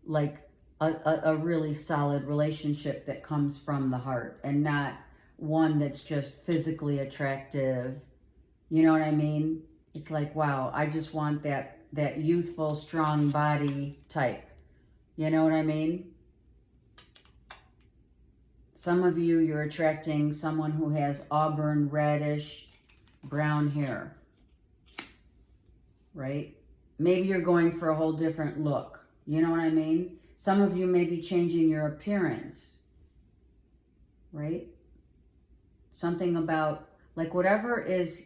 like a really solid relationship that comes from the heart and not one that's just physically attractive. You know what I mean? It's like, wow, I just want that youthful, strong body type. You know what I mean? Some of you, you're attracting someone who has auburn, reddish, brown hair, right? Maybe you're going for a whole different look. You know what I mean? Some of you may be changing your appearance, right? Something about, like, whatever is,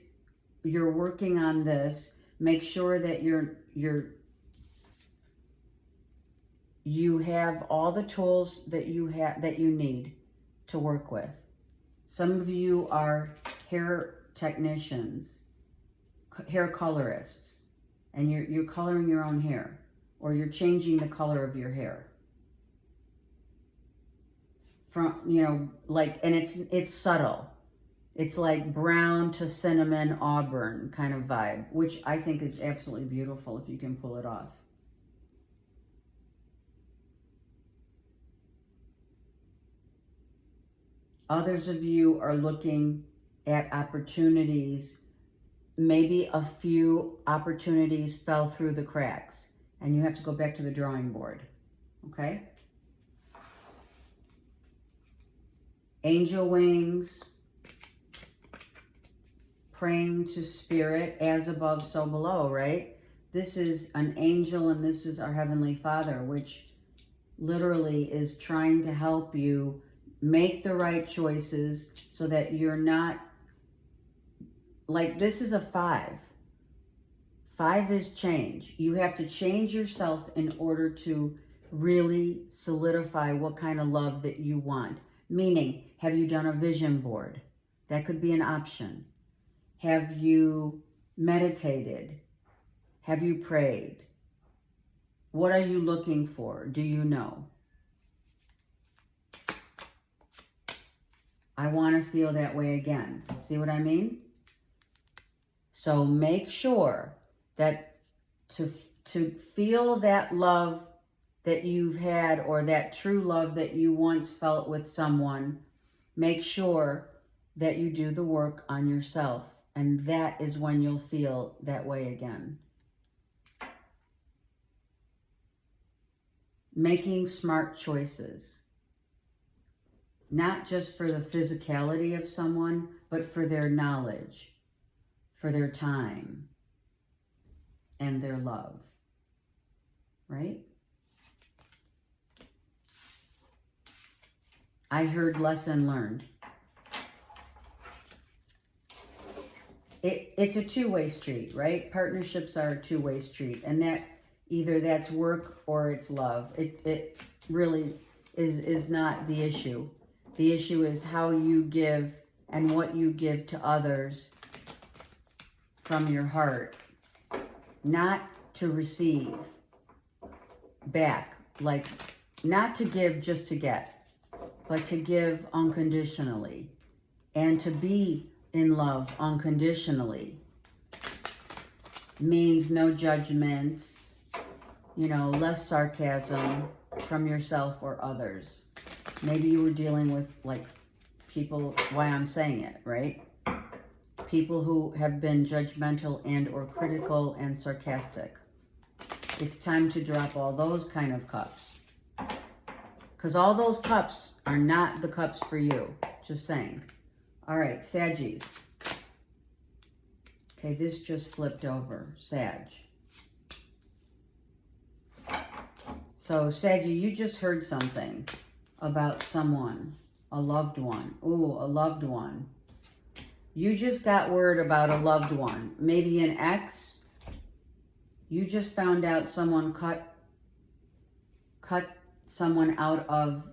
you're working on this, make sure that you have all the tools that you need to work with. Some of you are hair technicians, hair colorists, and you're coloring your own hair, or you're changing the color of your hair. From, and it's subtle. It's like brown to cinnamon auburn kind of vibe, which I think is absolutely beautiful if you can pull it off. Others of you are looking at opportunities. Maybe a few opportunities fell through the cracks and you have to go back to the drawing board, okay? Angel wings, praying to spirit, as above, so below, right? This is an angel and this is our Heavenly Father, which literally is trying to help you make the right choices so that you're not, like, this is a 5. 5 is change. You have to change yourself in order to really solidify what kind of love that you want. Meaning, have you done a vision board? That could be an option. Have you meditated? Have you prayed? What are you looking for? Do you know? I want to feel that way again. See what I mean? So make sure that to feel that love that you've had, or that true love that you once felt with someone, make sure that you do the work on yourself. And that is when you'll feel that way again. Making smart choices. Not just for the physicality of someone, but for their knowledge, for their time, and their love. Right? I heard lesson learned. it's a two-way street, right? Partnerships are a two-way street, and that either that's work or it's love. It really is not the issue. The issue is how you give and what you give to others from your heart, not to receive back, like not to give just to get, but to give unconditionally and to be in love unconditionally. Means no judgments, you know, less sarcasm from yourself or others. Maybe you were dealing with like people, why I'm saying it, right? People who have been judgmental and or critical and sarcastic. It's time to drop all those kind of cups. Because all those cups are not the cups for you. Just saying. All right, Saggies. Okay, this just flipped over. Sag. So, Saggy, you just heard something about someone, a loved one. Ooh, a loved one. You just got word about a loved one. Maybe an ex. You just found out someone cut someone out of,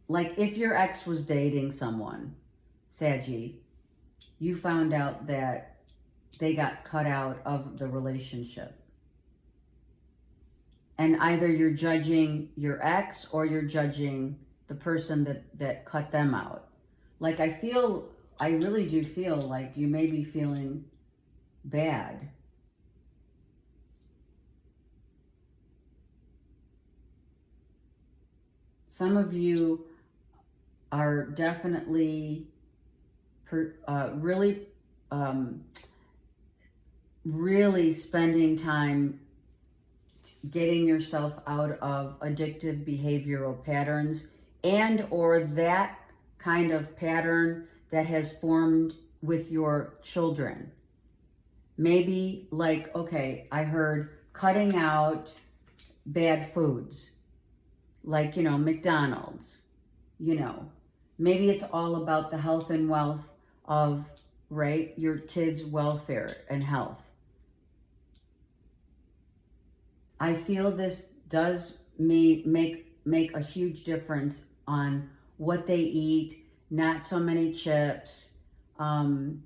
like if your ex was dating someone, Saggy, you found out that they got cut out of the relationship. And either you're judging your ex or you're judging the person that cut them out. Like I really do feel like you may be feeling bad. Some of you are definitely really spending time getting yourself out of addictive behavioral patterns and or that kind of pattern that has formed with your children. Maybe like, okay, I heard cutting out bad foods, like, you know, McDonald's, you know. Maybe it's all about the health and wealth of, right, your kids' welfare and health. I feel this does make a huge difference on what they eat, not so many chips, you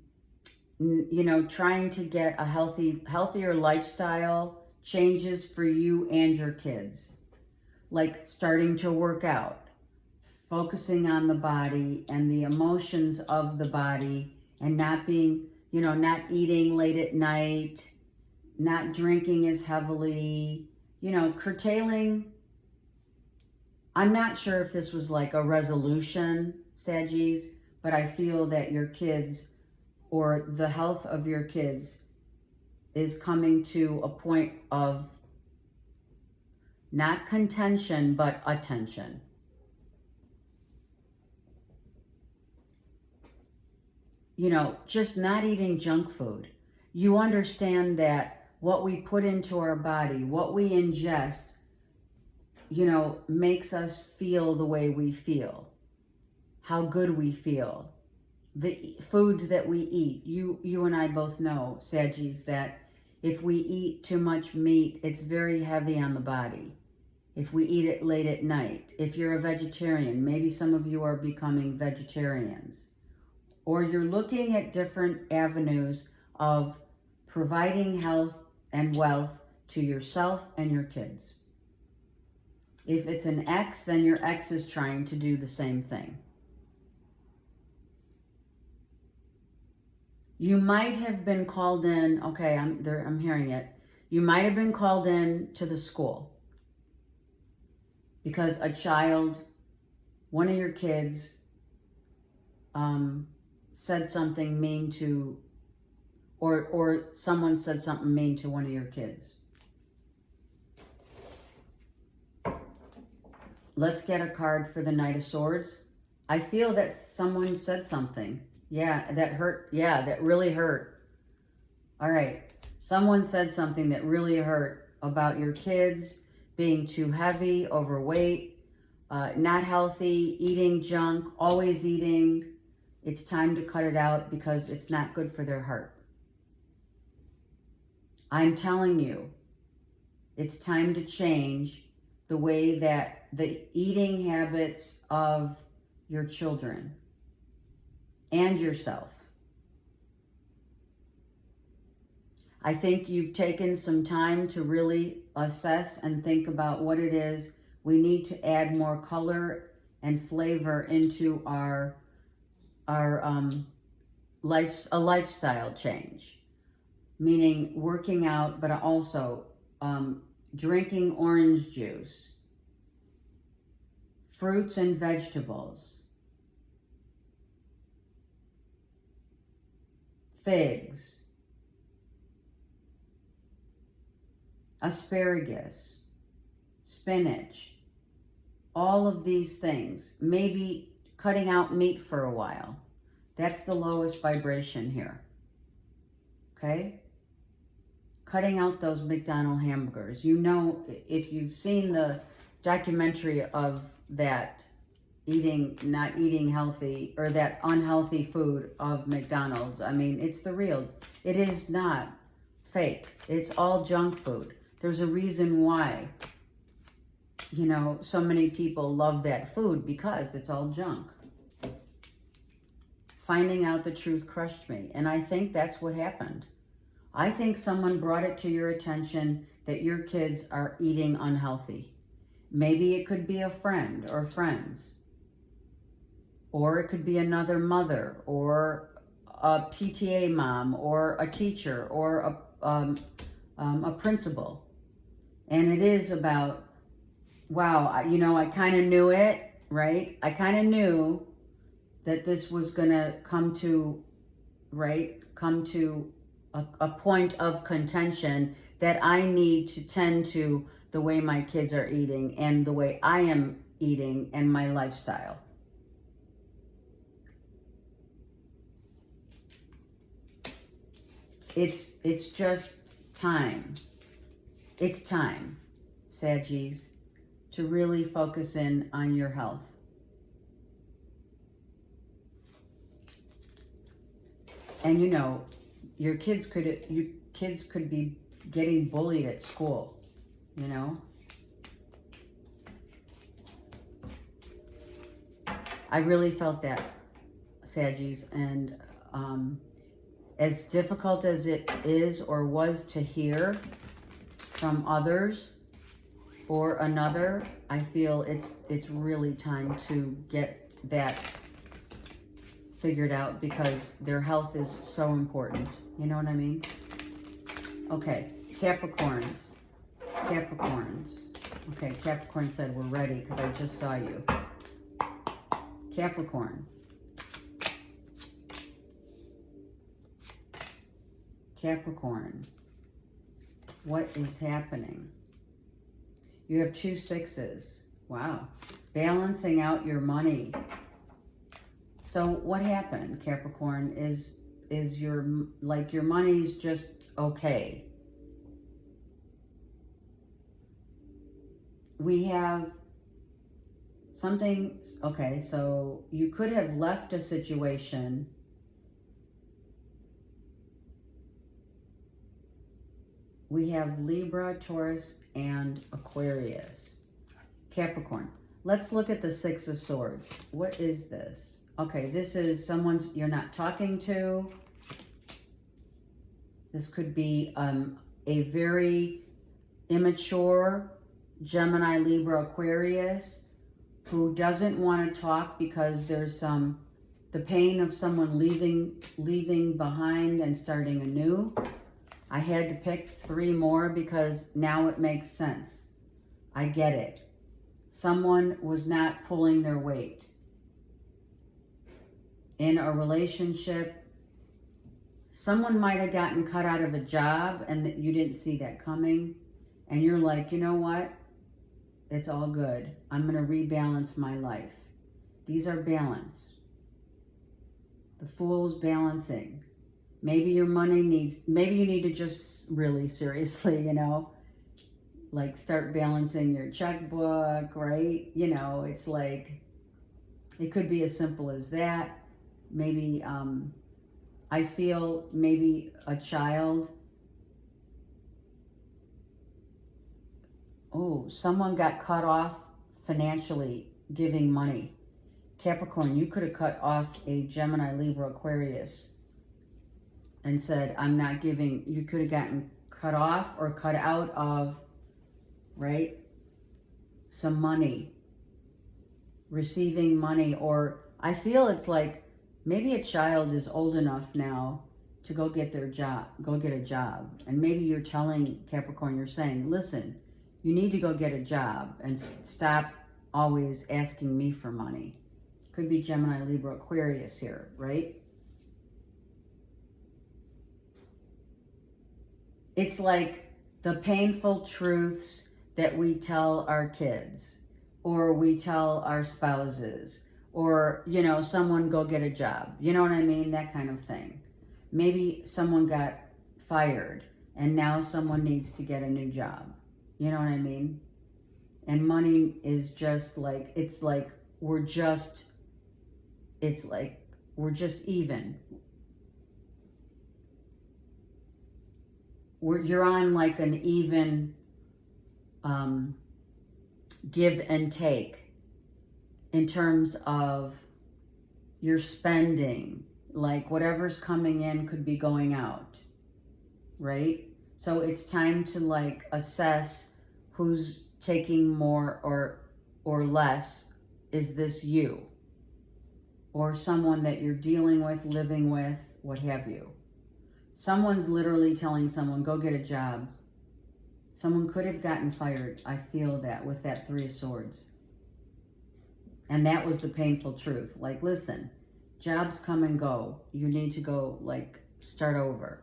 know, trying to get a healthier lifestyle changes for you and your kids. Like starting to work out, focusing on the body and the emotions of the body and not being, you know, not eating late at night, not drinking as heavily, you know, curtailing. I'm not sure if this was like a resolution, Saggies, but I feel that your kids or the health of your kids is coming to a point of not contention, but attention. You know, just not eating junk food. You understand that what we put into our body, what we ingest, you know, makes us feel the way we feel, how good we feel. The foods that we eat, you and I both know, Saggies, that if we eat too much meat, it's very heavy on the body. If we eat it late at night, if you're a vegetarian, maybe some of you are becoming vegetarians, or you're looking at different avenues of providing health and wealth to yourself and your kids. If it's an ex, then your ex is trying to do the same thing. You might have been called in, okay, I'm hearing it. You might have been called in to the school because a child, one of your kids, said something mean to, or someone said something mean to one of your kids. Let's get a card for the Knight of Swords. I feel that someone said something. Yeah, that hurt. Yeah, that really hurt. All right. Someone said something that really hurt about your kids being too heavy, overweight, not healthy, eating junk, always eating, It's time to cut it out because it's not good for their heart. I'm telling you, it's time to change the way that the eating habits of your children and yourself. I think you've taken some time to really assess and think about what it is. We need to add more color and flavor into our lifestyle change, meaning working out, but also drinking orange juice, fruits and vegetables, figs, asparagus, spinach, all of these things. Maybe cutting out meat for a while. That's the lowest vibration here. Okay? Cutting out those McDonald's hamburgers. You know, if you've seen the documentary of that not eating healthy, or that unhealthy food of McDonald's, I mean, it's the real. It is not fake. It's all junk food. There's a reason why, you know, so many people love that food, because it's all junk. Finding out the truth crushed me. And I think that's what happened. I think someone brought it to your attention that your kids are eating unhealthy. Maybe it could be a friend or friends. Or it could be another mother, or a PTA mom, or a teacher, or a principal. And it is about, wow, you know, I kind of knew it, right? I kind of knew that this was going to come to a point of contention, that I need to tend to the way my kids are eating and the way I am eating and my lifestyle. It's just time. It's time, Saggies, to really focus in on your health. And you know, your kids could be getting bullied at school, you know? I really felt that, Saggies, and as difficult as it is or was to hear from others or another, I feel it's really time to get that figured out, because their health is so important. You know what I mean? Okay, Capricorns. Okay, Capricorn said we're ready because I just saw you. Capricorn. What is happening? You have 2 6s. Wow. Balancing out your money. So what happened, Capricorn, is your money's just okay. We have something, okay, so you could have left a situation. We have Libra, Taurus, and Aquarius. Capricorn. Let's look at the 6 of Swords. What is this? Okay, this is someone you're not talking to. This could be a very immature Gemini, Libra, Aquarius who doesn't want to talk because there's the pain of someone leaving behind and starting anew. I had to pick 3 more because now it makes sense. I get it. Someone was not pulling their weight. In a relationship, someone might have gotten cut out of a job and you didn't see that coming. And you're like, you know what? It's all good. I'm going to rebalance my life. These are balance. The Fool's balancing. Maybe your money maybe you need to just really seriously, you know, like start balancing your checkbook, right? You know, it's like, it could be as simple as that. maybe, I feel maybe a child. Oh, someone got cut off financially giving money. Capricorn, you could have cut off a Gemini, Libra, Aquarius and said, I'm not giving. You could have gotten cut off or cut out of, right? Some money. Receiving money. Or I feel it's like maybe a child is old enough now to go get their job, go get a job. And maybe you're telling Capricorn, you're saying, listen, you need to go get a job and stop always asking me for money. Could be Gemini, Libra, Aquarius here, right? It's like the painful truths that we tell our kids, or we tell our spouses, or, you know, someone go get a job. You know what I mean? That kind of thing. Maybe someone got fired and now someone needs to get a new job. You know what I mean? And money is just like, it's like we're just even. You're on like an even give and take in terms of your spending. Like whatever's coming in could be going out, right? So it's time to like assess who's taking more or less. Is this you? Or someone that you're dealing with, living with, what have you. Someone's literally telling someone, go get a job. Someone could have gotten fired. I feel that with that Three of Swords. And that was the painful truth. Like, listen, jobs come and go. You need to go, like, start over.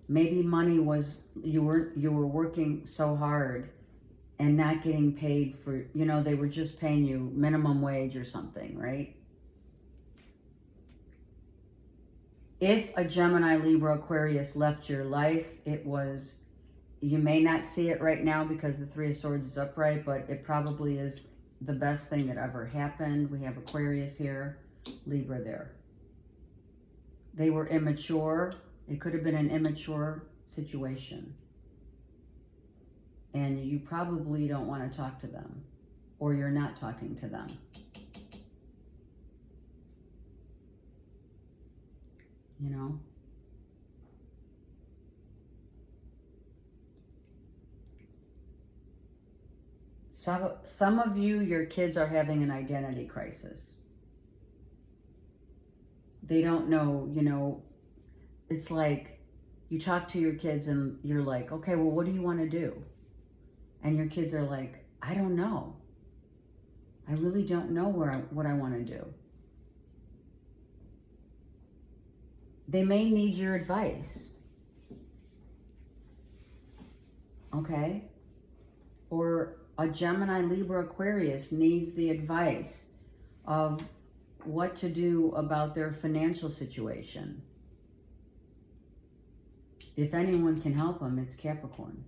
Maybe money was, you were working so hard and not getting paid for, you know, they were just paying you minimum wage or something, right? If a Gemini, Libra, Aquarius left your life, it was, you may not see it right now because the Three of Swords is upright, but it probably is the best thing that ever happened. We have Aquarius here, Libra there. They were immature. It could have been an immature situation. And you probably don't want to talk to them, or you're not talking to them. You know? Some of you, your kids are having an identity crisis. They don't know, you know, it's like you talk to your kids and you're like, okay, well, what do you want to do? And your kids are like, I don't know. I really don't know what I want to do. They may need your advice. Okay? Or a Gemini, Libra, Aquarius needs the advice of what to do about their financial situation. If anyone can help them, it's Capricorn.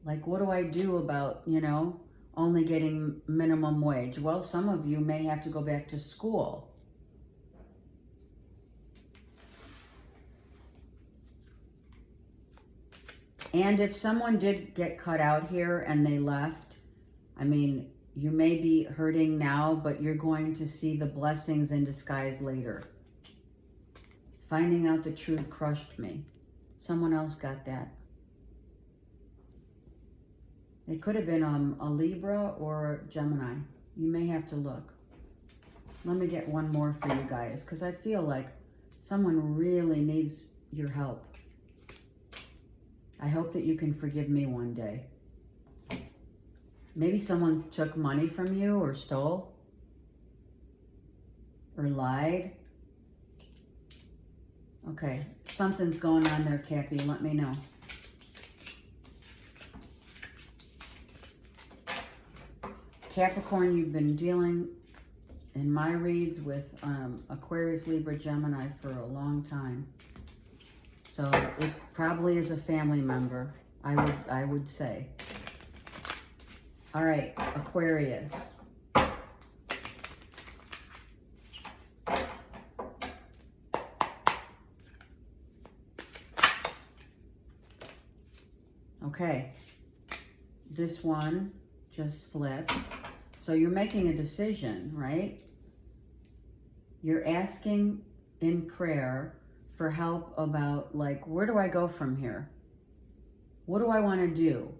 Like, what do I do about, you know, only getting minimum wage? Well, some of you may have to go back to school. And if someone did get cut out here and they left, I mean, you may be hurting now, but you're going to see the blessings in disguise later. Finding out the truth crushed me. Someone else got that. It could have been a Libra or a Gemini. You may have to look. Let me get one more for you guys, because I feel like someone really needs your help. I hope that you can forgive me one day. Maybe someone took money from you or stole or lied. Okay, something's going on there, Cappy. Let me know. Capricorn, you've been dealing in my reads with Aquarius, Libra, Gemini for a long time. So it probably is a family member, I would say. All right, Aquarius. Okay. This one just flipped. So you're making a decision, right? You're asking in prayer for help about, like, where do I go from here? What do I want to do?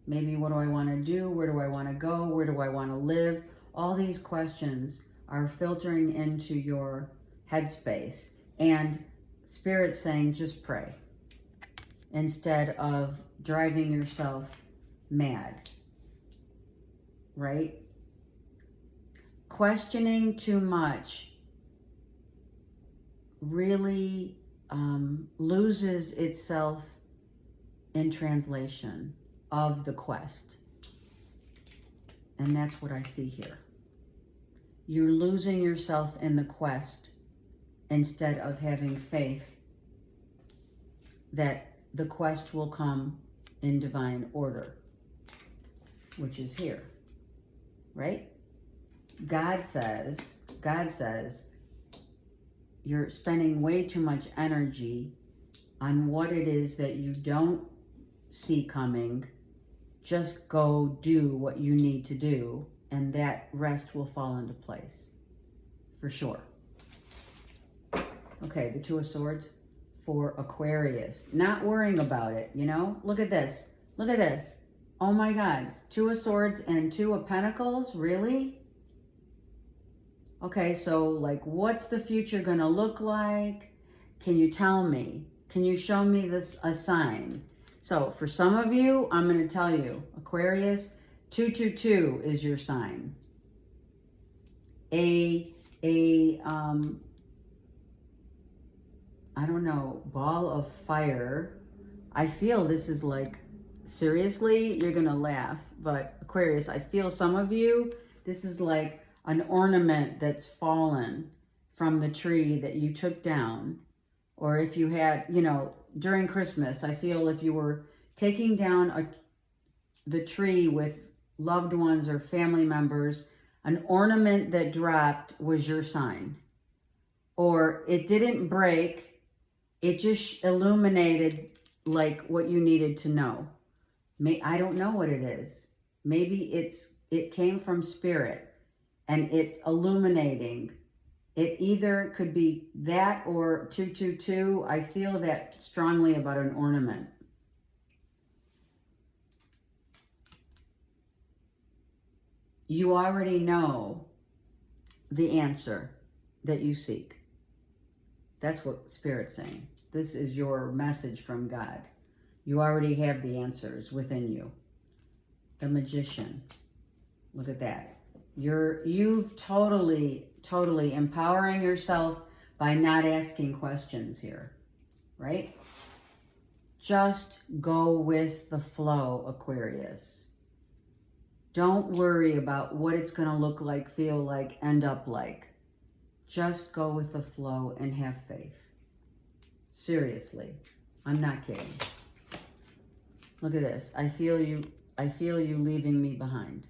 Maybe what do I want to do? Where do I want to go? Where do I want to live? All these questions are filtering into your headspace. And Spirit's saying, just pray instead of driving yourself mad, right? Questioning too much really loses itself in translation of the quest. And that's what I see here. You're losing yourself in the quest instead of having faith that the quest will come in divine order, which is here, right? God says, you're spending way too much energy on what it is that you don't see coming. Just go do what you need to do, and that rest will fall into place, for sure. Okay, the Two of Swords for Aquarius. Not worrying about it, you know? Look at this. Look at this. Oh my God. Two of Swords and Two of Pentacles? Really? Okay, so like, what's the future gonna look like? Can you tell me? Can you show me this a sign? So for some of you, I'm gonna tell you, Aquarius, 222 is your sign. I don't know, ball of fire. I feel this is like, seriously, you're gonna laugh, but Aquarius, I feel some of you, this is like an ornament that's fallen from the tree that you took down. Or if you had, you know, during Christmas, I feel if you were taking down the tree with loved ones or family members, an ornament that dropped was your sign. Or it didn't break, it just illuminated like what you needed to know. I don't know what it is. Maybe it came from Spirit and it's illuminating. It either could be that or 222. I feel that strongly about an ornament. You already know the answer that you seek. That's what Spirit's saying. This is your message from God. You already have the answers within you. The Magician. Look at that. You've totally empowering yourself by not asking questions here, right? Just go with the flow, Aquarius. Don't worry about what it's going to look like, feel like, end up like. Just go with the flow and have faith. Seriously, I'm not kidding. Look at this. I feel you leaving me behind.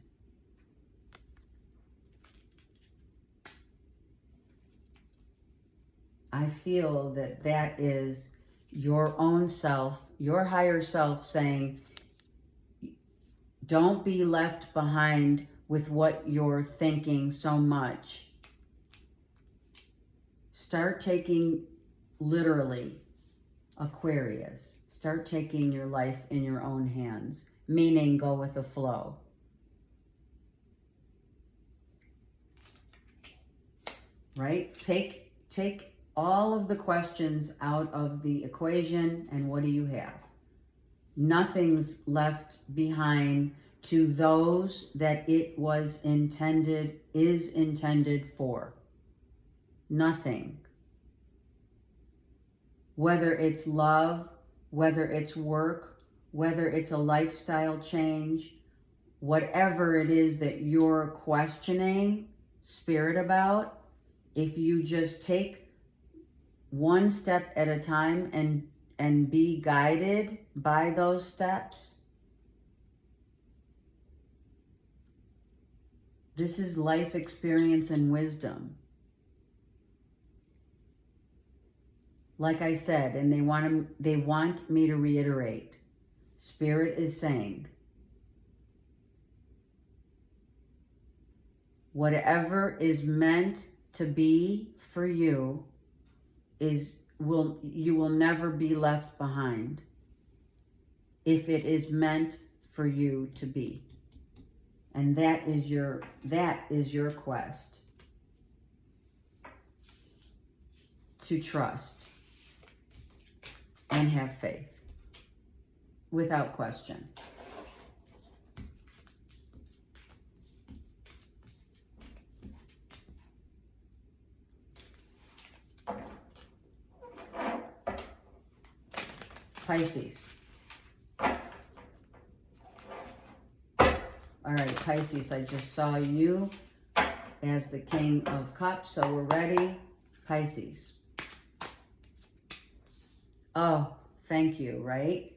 I feel that is your own self, your higher self saying, don't be left behind with what you're thinking so much. Start taking, literally, Aquarius, start taking your life in your own hands, meaning go with the flow. Right? Take all of the questions out of the equation, and what do you have? Nothing's left behind to those that it was intended, is intended for. Nothing. Whether it's love, whether it's work, whether it's a lifestyle change, whatever it is that you're questioning Spirit about, if you just take one step at a time and be guided by those steps, this is life experience and wisdom. Like I said, and they want me to reiterate, Spirit is saying, whatever is meant to be for you you will never be left behind if it is meant for you to be. And that is your quest. To trust and have faith without question. Pisces. All right, Pisces, I just saw you as the King of Cups, so we're ready. Pisces. Oh, thank you, right?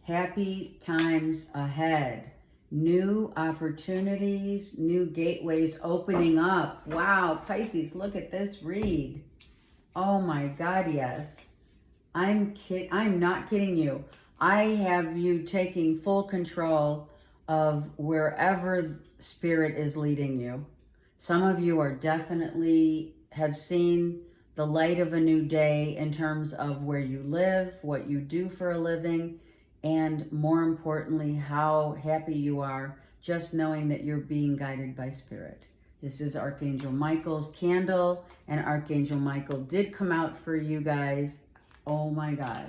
Happy times ahead. New opportunities, new gateways opening up. Wow, Pisces, look at this read. Oh my God, yes. I'm not kidding you. I have you taking full control of wherever Spirit is leading you. Some of you are definitely have seen the light of a new day in terms of where you live, what you do for a living, and more importantly, how happy you are just knowing that you're being guided by Spirit. This is Archangel Michael's candle, and Archangel Michael did come out for you guys. Oh my God.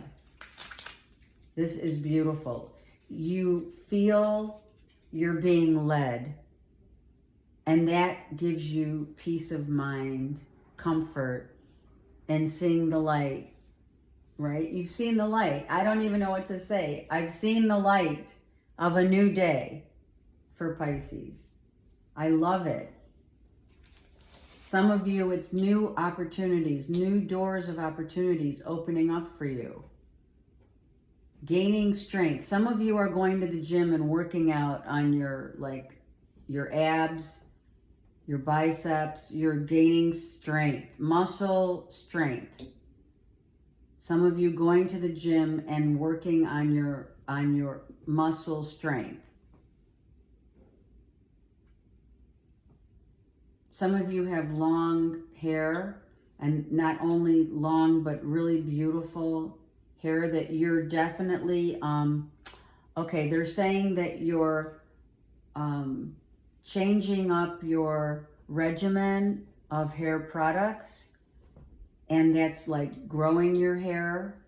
This is beautiful. You feel you're being led, and that gives you peace of mind, comfort, and seeing the light, right? You've seen the light. I don't even know what to say. I've seen the light of a new day for Pisces. I love it. Some of you, it's new opportunities, new doors of opportunities opening up for you. Gaining strength. Some of you are going to the gym and working out on your abs, your biceps. You're gaining strength, muscle strength. Some of you going to the gym and working on your muscle strength. Some of you have long hair, and not only long, but really beautiful hair that you're definitely, okay, they're saying that you're changing up your regimen of hair products, and that's like growing your hair,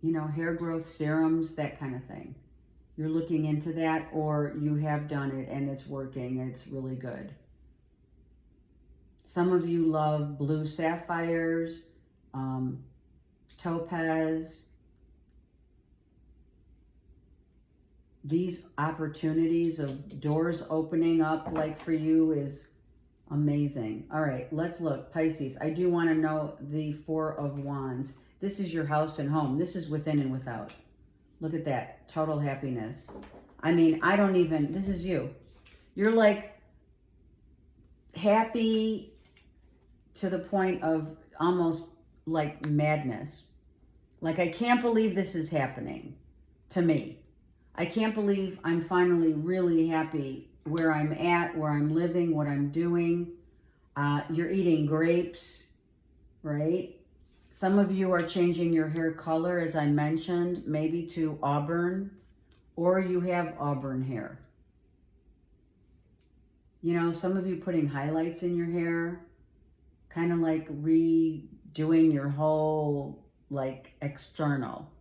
you know, hair growth serums, that kind of thing. You're looking into that, or you have done it and it's working. It's really good. Some of you love blue sapphires, topaz. These opportunities of doors opening up like for you is amazing. All right, let's look. Pisces, I do want to know the Four of Wands. This is your house and home. This is within and without. Look at that. Total happiness. I mean, this is you. You're like happy to the point of almost like madness. Like, I can't believe this is happening to me. I can't believe I'm finally really happy where I'm at, where I'm living, what I'm doing. You're eating grapes, right? Some of you are changing your hair color, as I mentioned, maybe to auburn, or you have auburn hair. You know, some of you putting highlights in your hair, kind of like redoing your whole, like, external.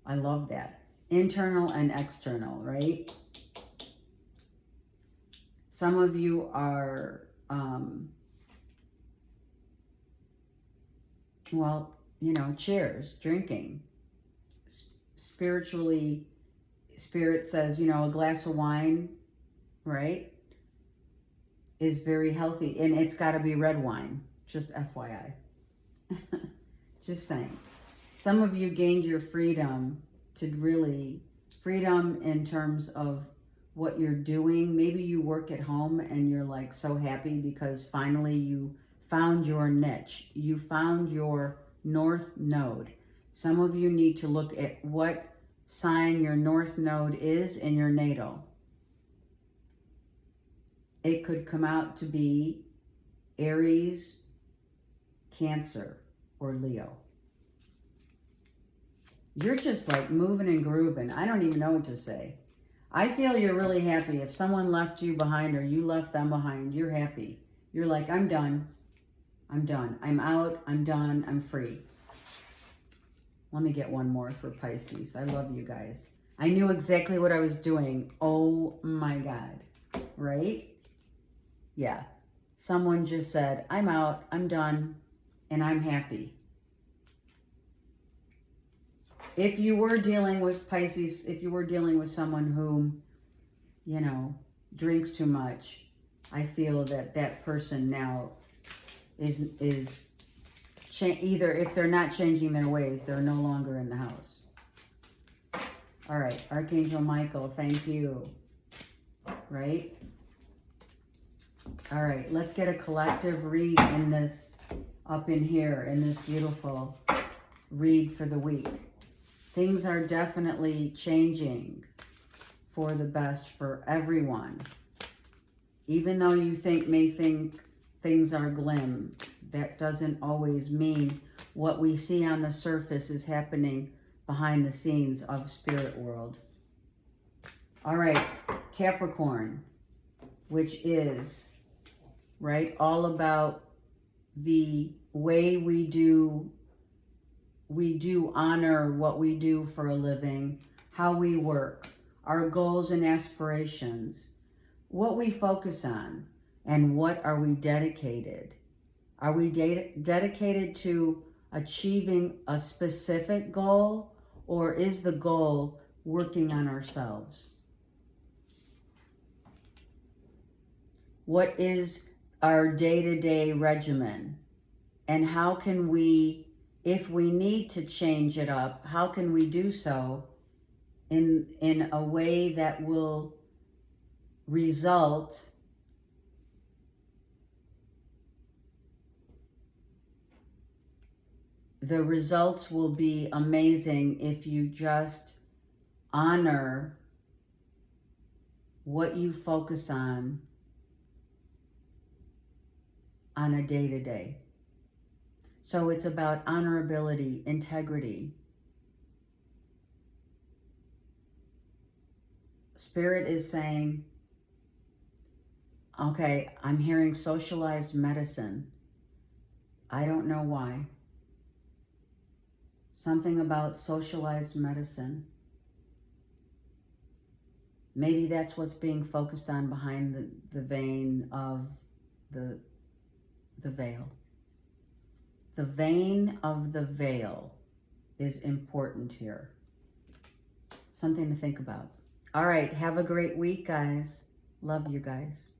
I love that. Internal and external, right? Some of you are, well, you know, cheers, drinking. Spiritually, Spirit says, you know, a glass of wine, right, is very healthy. And it's got to be red wine, just FYI. Just saying. Some of you gained your freedom to really, freedom in terms of what you're doing. Maybe you work at home and you're like so happy because finally you found your niche. You found your north node. Some of you need to look at what sign your north node is in your natal. It could come out to be Aries, Cancer, or Leo. You're just like moving and grooving. I don't even know what to say. I feel you're really happy. If someone left you behind or you left them behind, you're happy. You're like, I'm done. I'm done. I'm out. I'm done. I'm free. Let me get one more for Pisces. I love you guys. I knew exactly what I was doing. Oh my God. Right? Yeah. Someone just said, I'm out. I'm done. And I'm happy. If you were dealing with Pisces, if you were dealing with someone who, you know, drinks too much, I feel that that person now is either, if they're not changing their ways, they're no longer in the house. All right, Archangel Michael, thank you. Right? All right, let's get a collective read in this, up in here, in this beautiful read for the week. Things are definitely changing for the best for everyone. Even though you may think things are glim, that doesn't always mean what we see on the surface is happening behind the scenes of spirit world. All right, Capricorn, which is, right, all about the way we do honor what we do for a living, how we work, our goals and aspirations, what we focus on, and what are we dedicated. Are we dedicated to achieving a specific goal, or is the goal working on ourselves? What is our day-to-day regimen? And how can we, if we need to change it up, how can we do so in a way that will result the results will be amazing if you just honor what you focus on a day-to-day. So it's about honorability, integrity. Spirit is saying, okay, I'm hearing socialized medicine. I don't know why. Something about socialized medicine. Maybe that's what's being focused on behind the vein of the veil. The vein of the veil is important here. Something to think about. All right, have a great week, guys. Love you guys.